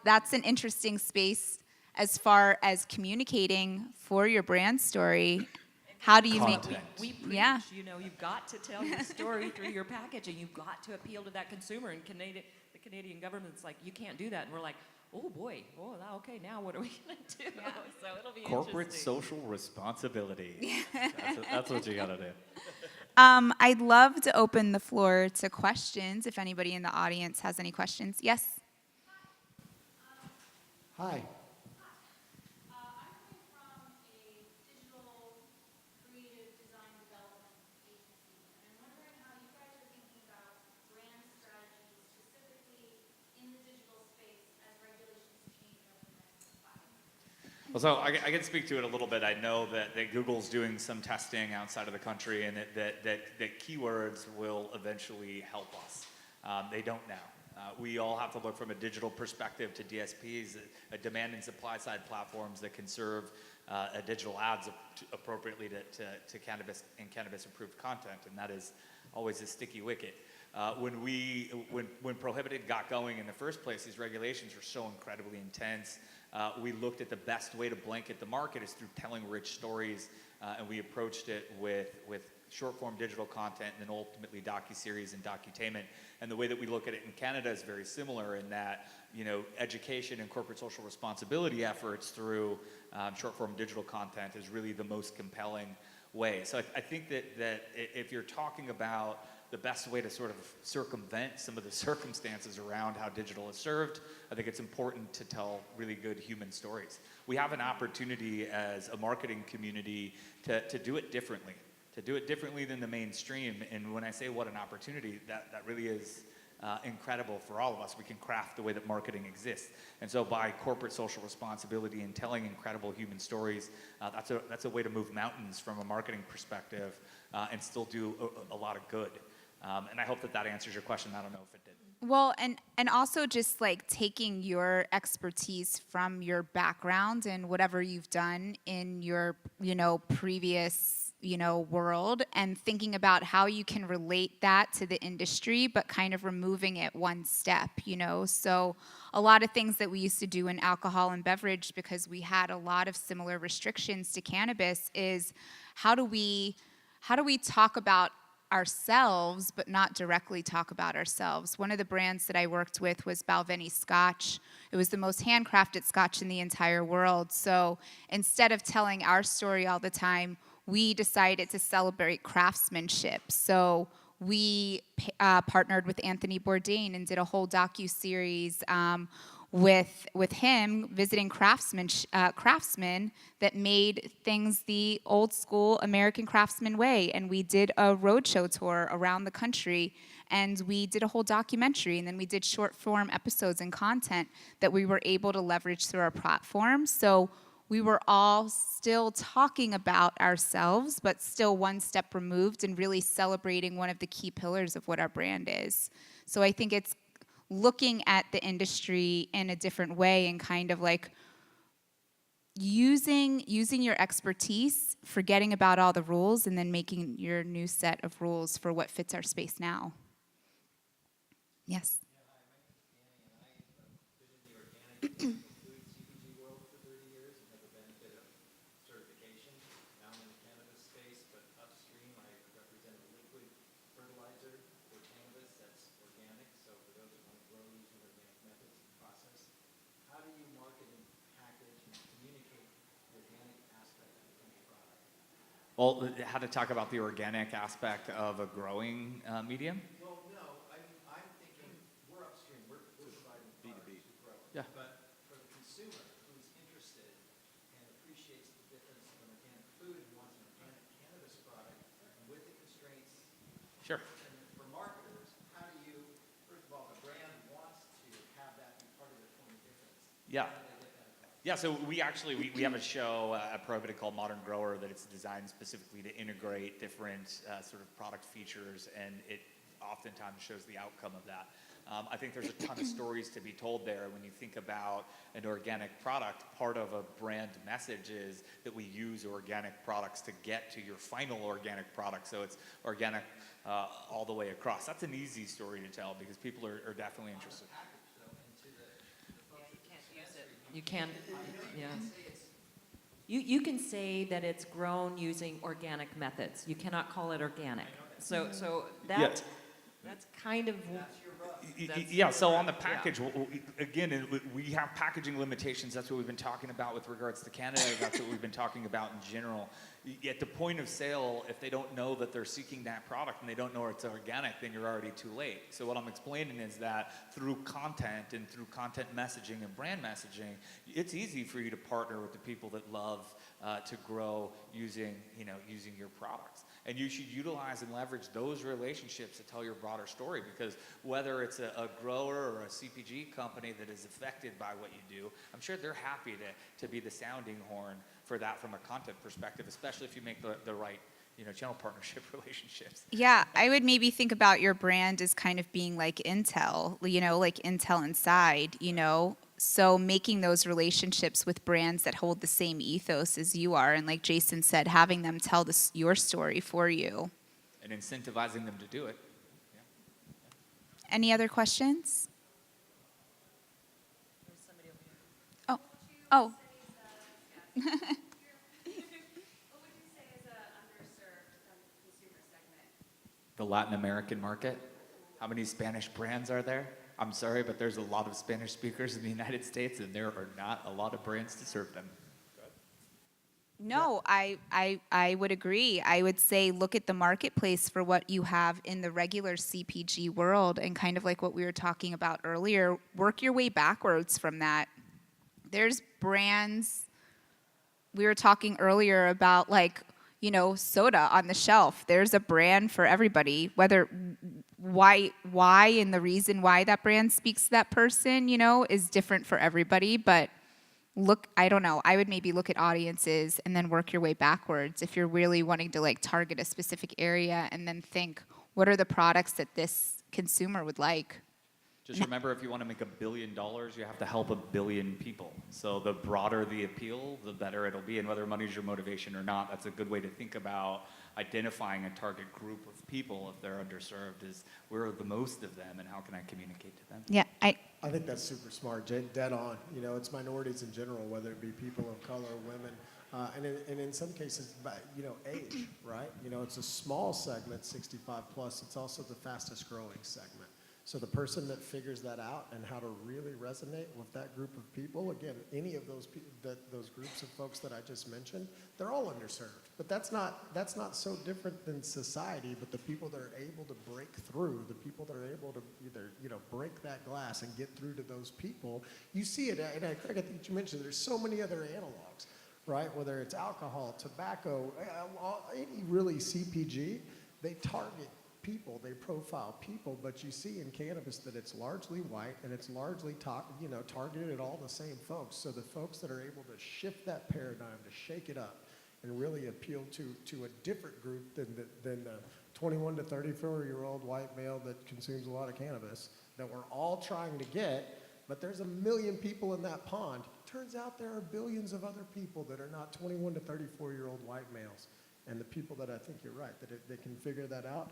that's an interesting space as far as communicating for your brand story. How do you make? Content. We preach, Yeah. you know, you've got to tell your story through your packaging. You've got to appeal to that consumer. And the Canadian government's like, you can't do that. And we're like, oh boy, okay, now what are we going to do? So it'll be Corporate interesting. social responsibility. That's what you gotta do. I'd love to open the floor to questions if anybody in the audience has any questions. Yes? Hi. I'm coming from a digital creative design development agency, and I'm wondering how you guys are thinking about brand strategies specifically in the digital space as regulations change over the next 5 years. Well, so I can speak to it a little bit. I know that Google's doing some testing outside of the country, and that keywords will eventually help us. They don't now. We all have to look from a digital perspective to DSPs, demand and supply side platforms that can serve digital ads appropriately to cannabis and cannabis approved content, and that is always a sticky wicket. When Prohibited got going in the first place, these regulations were so incredibly intense. We looked at the best way to blanket the market is through telling rich stories, and we approached it with short-form digital content and then ultimately docuseries and docutainment. And the way that we look at it in Canada is very similar in that, you know, education and corporate social responsibility efforts through short-form digital content is really the most compelling way. So I think that if you're talking about the best way to sort of circumvent some of the circumstances around how digital is served, I think it's important to tell really good human stories. We have an opportunity as a marketing community to do it differently. To do it differently than the mainstream. And when I say what an opportunity, that really is incredible for all of us. We can craft the way that marketing exists. And so by corporate social responsibility and telling incredible human stories, that's a way to move mountains from a marketing perspective and still do a lot of good. And I hope that answers your question. I don't know if it did. Well, and also just like taking your expertise from your background and whatever you've done in your, previous, world, and thinking about how you can relate that to the industry, but kind of removing it one step, So a lot of things that we used to do in alcohol and beverage, because we had a lot of similar restrictions to cannabis, is how do we talk about ourselves, but not directly talk about ourselves. One of the brands that I worked with was Balvenie Scotch. It was the most handcrafted scotch in the entire world. So instead of telling our story all the time, we decided to celebrate craftsmanship. So we partnered with Anthony Bourdain and did a whole docu-series with him visiting craftsmen that made things the old school American craftsman way. And we did a roadshow tour around the country, and we did a whole documentary, and then we did short form episodes and content that we were able to leverage through our platform. So we were all still talking about ourselves, but still one step removed and really celebrating one of the key pillars of what our brand is. So I think it's looking at the industry in a different way and kind of like using your expertise, forgetting about all the rules, and then making your new set of rules for what fits our space now. Yes? Yeah, hi, my name is Danny, and I have been in the organic food CPG world for 30 years and have the benefit of certification. Now I'm in the cannabis space, but upstream I represent a liquid fertilizer for cannabis that's organic. So for those that want to grow using organic methods and process, how do you market and package and communicate the organic aspect of any product? Well, how to talk about the organic aspect of a growing medium? Well, no, I'm thinking, we're upstream, we're providing B2B. Yeah. But for the consumer who's interested and appreciates the difference of an organic food and wants an organic cannabis product with the constraints, Sure. and for marketers, how do you, first of all, the brand wants to have that be part of their point of difference. Yeah. How do they get that across? Yeah, so we actually, we have a show at Prohibited called Modern Grower that it's designed specifically to integrate different sort of product features, and it oftentimes shows the outcome of that. I think there's a ton of stories to be told there when you think about an organic product. Part of a brand message is that we use organic products to get to your final organic product, so it's organic all the way across. That's an easy story to tell because people are definitely interested. You can, yeah. You can say that it's grown using organic methods. You cannot call it organic. So that's kind of. Yeah, so on the package, again, we have packaging limitations. That's what we've been talking about with regards to Canada. That's what we've been talking about in general. At the point of sale, if they don't know that they're seeking that product and they don't know it's organic, then you're already too late. So what I'm explaining is that through content and through content messaging and brand messaging, it's easy for you to partner with the people that love to grow using your products. And you should utilize and leverage those relationships to tell your broader story, because whether it's a grower or a CPG company that is affected by what you do, I'm sure they're happy to be the sounding horn for that from a content perspective, especially if you make the right channel partnership relationships. Yeah, I would maybe think about your brand as kind of being like Intel, like Intel Inside, So making those relationships with brands that hold the same ethos as you are, and like Jason said, having them tell your story for you. And incentivizing them to do it. Yeah. Any other questions? Oh. What would you say is an underserved consumer segment? The Latin American market. How many Spanish brands are there? I'm sorry, but there's a lot of Spanish speakers in the United States, and there are not a lot of brands to serve them. No, I would agree. I would say look at the marketplace for what you have in the regular CPG world, and kind of like what we were talking about earlier, work your way backwards from that. There's brands, we were talking earlier about soda on the shelf. There's a brand for everybody, why and the reason why that brand speaks to that person, is different for everybody. But I don't know, I would maybe look at audiences and then work your way backwards if you're really wanting to target a specific area, and then think, what are the products that this consumer would like? Just remember, if you want to make $1 billion, you have to help 1 billion people. So the broader the appeal, the better it'll be. And whether money's your motivation or not, that's a good way to think about identifying a target group of people if they're underserved, is where are the most of them and how can I communicate to them? Yeah, I think that's super smart, dead on. It's minorities in general, whether it be people of color, women, and in some cases, age, right? It's a small segment, 65 plus. It's also the fastest growing segment. So the person that figures that out and how to really resonate with that group of people, again, any of those those groups of folks that I just mentioned, they're all underserved. But that's not so different than society. But the people that are able to break through, the people that are able to either break that glass and get through to those people, you see it. And Craig, I think you mentioned there's so many other analogs, right? Whether it's alcohol, tobacco, any really CPG, they target people, they profile people, but you see in cannabis that it's largely white and it's largely targeted at all the same folks. So the folks that are able to shift that paradigm, to shake it up, and really appeal to a different group than the 21 to 34-year-old white male that consumes a lot of cannabis, that we're all trying to get, but there's 1 million people in that pond. Turns out there are billions of other people that are not 21 to 34-year-old white males. And the people that I think you're right, that if they can figure that out,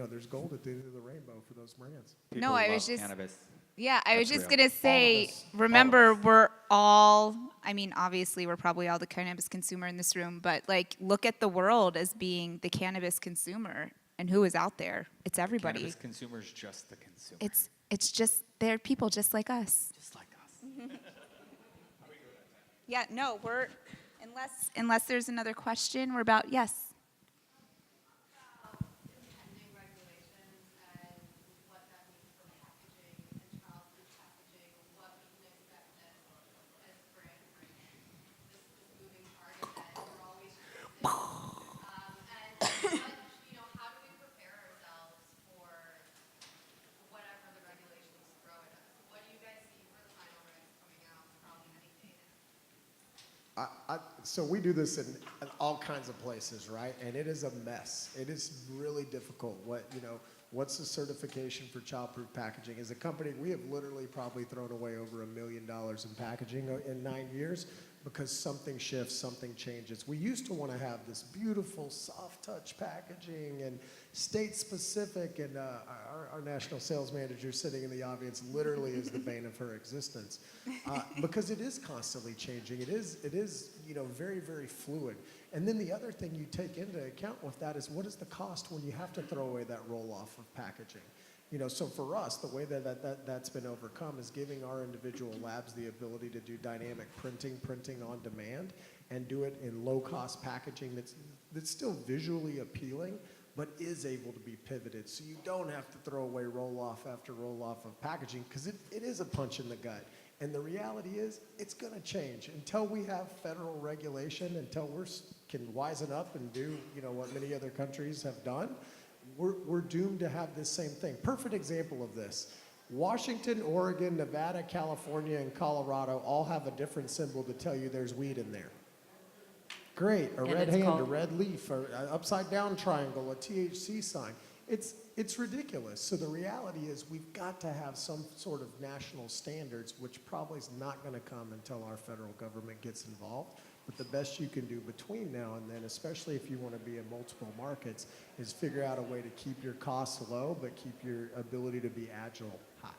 there's gold at the end of the rainbow for those brands. People No, I love was just cannabis. Yeah, I was That's just real. going to say, us. remember, we're all, obviously we're probably all the cannabis consumer in this room, but look at the world as being the cannabis consumer, and who is out there. It's everybody. Cannabis consumer is just the consumer. It's just, they're people just like us. Just like us. Yeah, no, Unless there's another question, we're about, yes. Impending regulations and what that means for packaging and childhood packaging, what we can expect as brands right now. This moving target that we're always chasing. And how do we prepare ourselves for whatever the regulations throw at us? What do you guys see for the final regs coming out probably any day now? So we do this in all kinds of places, right? And it is a mess. It is really difficult. What's the certification for childproof packaging? As a company, we have literally probably thrown away over $1 million in packaging in 9 years because something shifts, something changes. We used to want to have this beautiful soft touch packaging and state specific, and our national sales manager sitting in the audience literally is the bane of her existence because it is constantly changing. It is very, very fluid. And then the other thing you take into account with that is what is the cost when you have to throw away that roll off of packaging? So for us, the way that's been overcome is giving our individual labs the ability to do dynamic printing on demand, and do it in low-cost packaging that's still visually appealing, but is able to be pivoted. So you don't have to throw away roll-off after roll-off of packaging, because it is a punch in the gut. And the reality is, it's going to change. Until we have federal regulation, until we can wisen up and do what many other countries have done, we're doomed to have this same thing. Perfect example of this. Washington, Oregon, Nevada, California, and Colorado all have a different symbol to tell you there's weed in there. Great, a red hand, a red leaf, an upside down triangle, a THC sign. It's ridiculous. So the reality is we've got to have some sort of national standards, which probably is not going to come until our federal government gets involved. But the best you can do between now and then, especially if you want to be in multiple markets, is figure out a way to keep your costs low, but keep your ability to be agile high.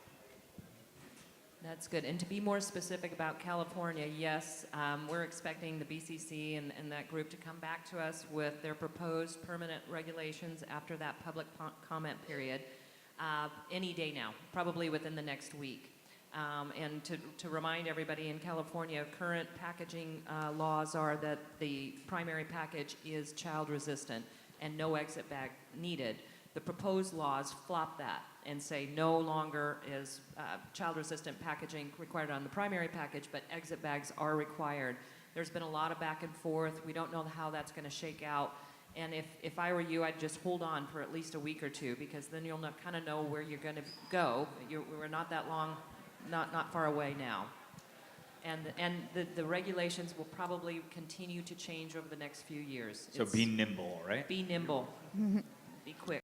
That's good. And to be more specific about California, yes, we're expecting the BCC and that group to come back to us with their proposed permanent regulations after that public comment period any day now, probably within the next week. And to remind everybody, in California, current packaging laws are that the primary package is child resistant and no exit bag needed. The proposed laws flop that and say no longer is child resistant packaging required on the primary package, but exit bags are required. There's been a lot of back and forth. We don't know how that's going to shake out. And if I were you, I'd just hold on for at least a week or two, because then you'll kind of know where you're going to go. We're not that long. Not far away now. And the regulations will probably continue to change over the next few years. So be nimble, right? Be nimble. Be quick.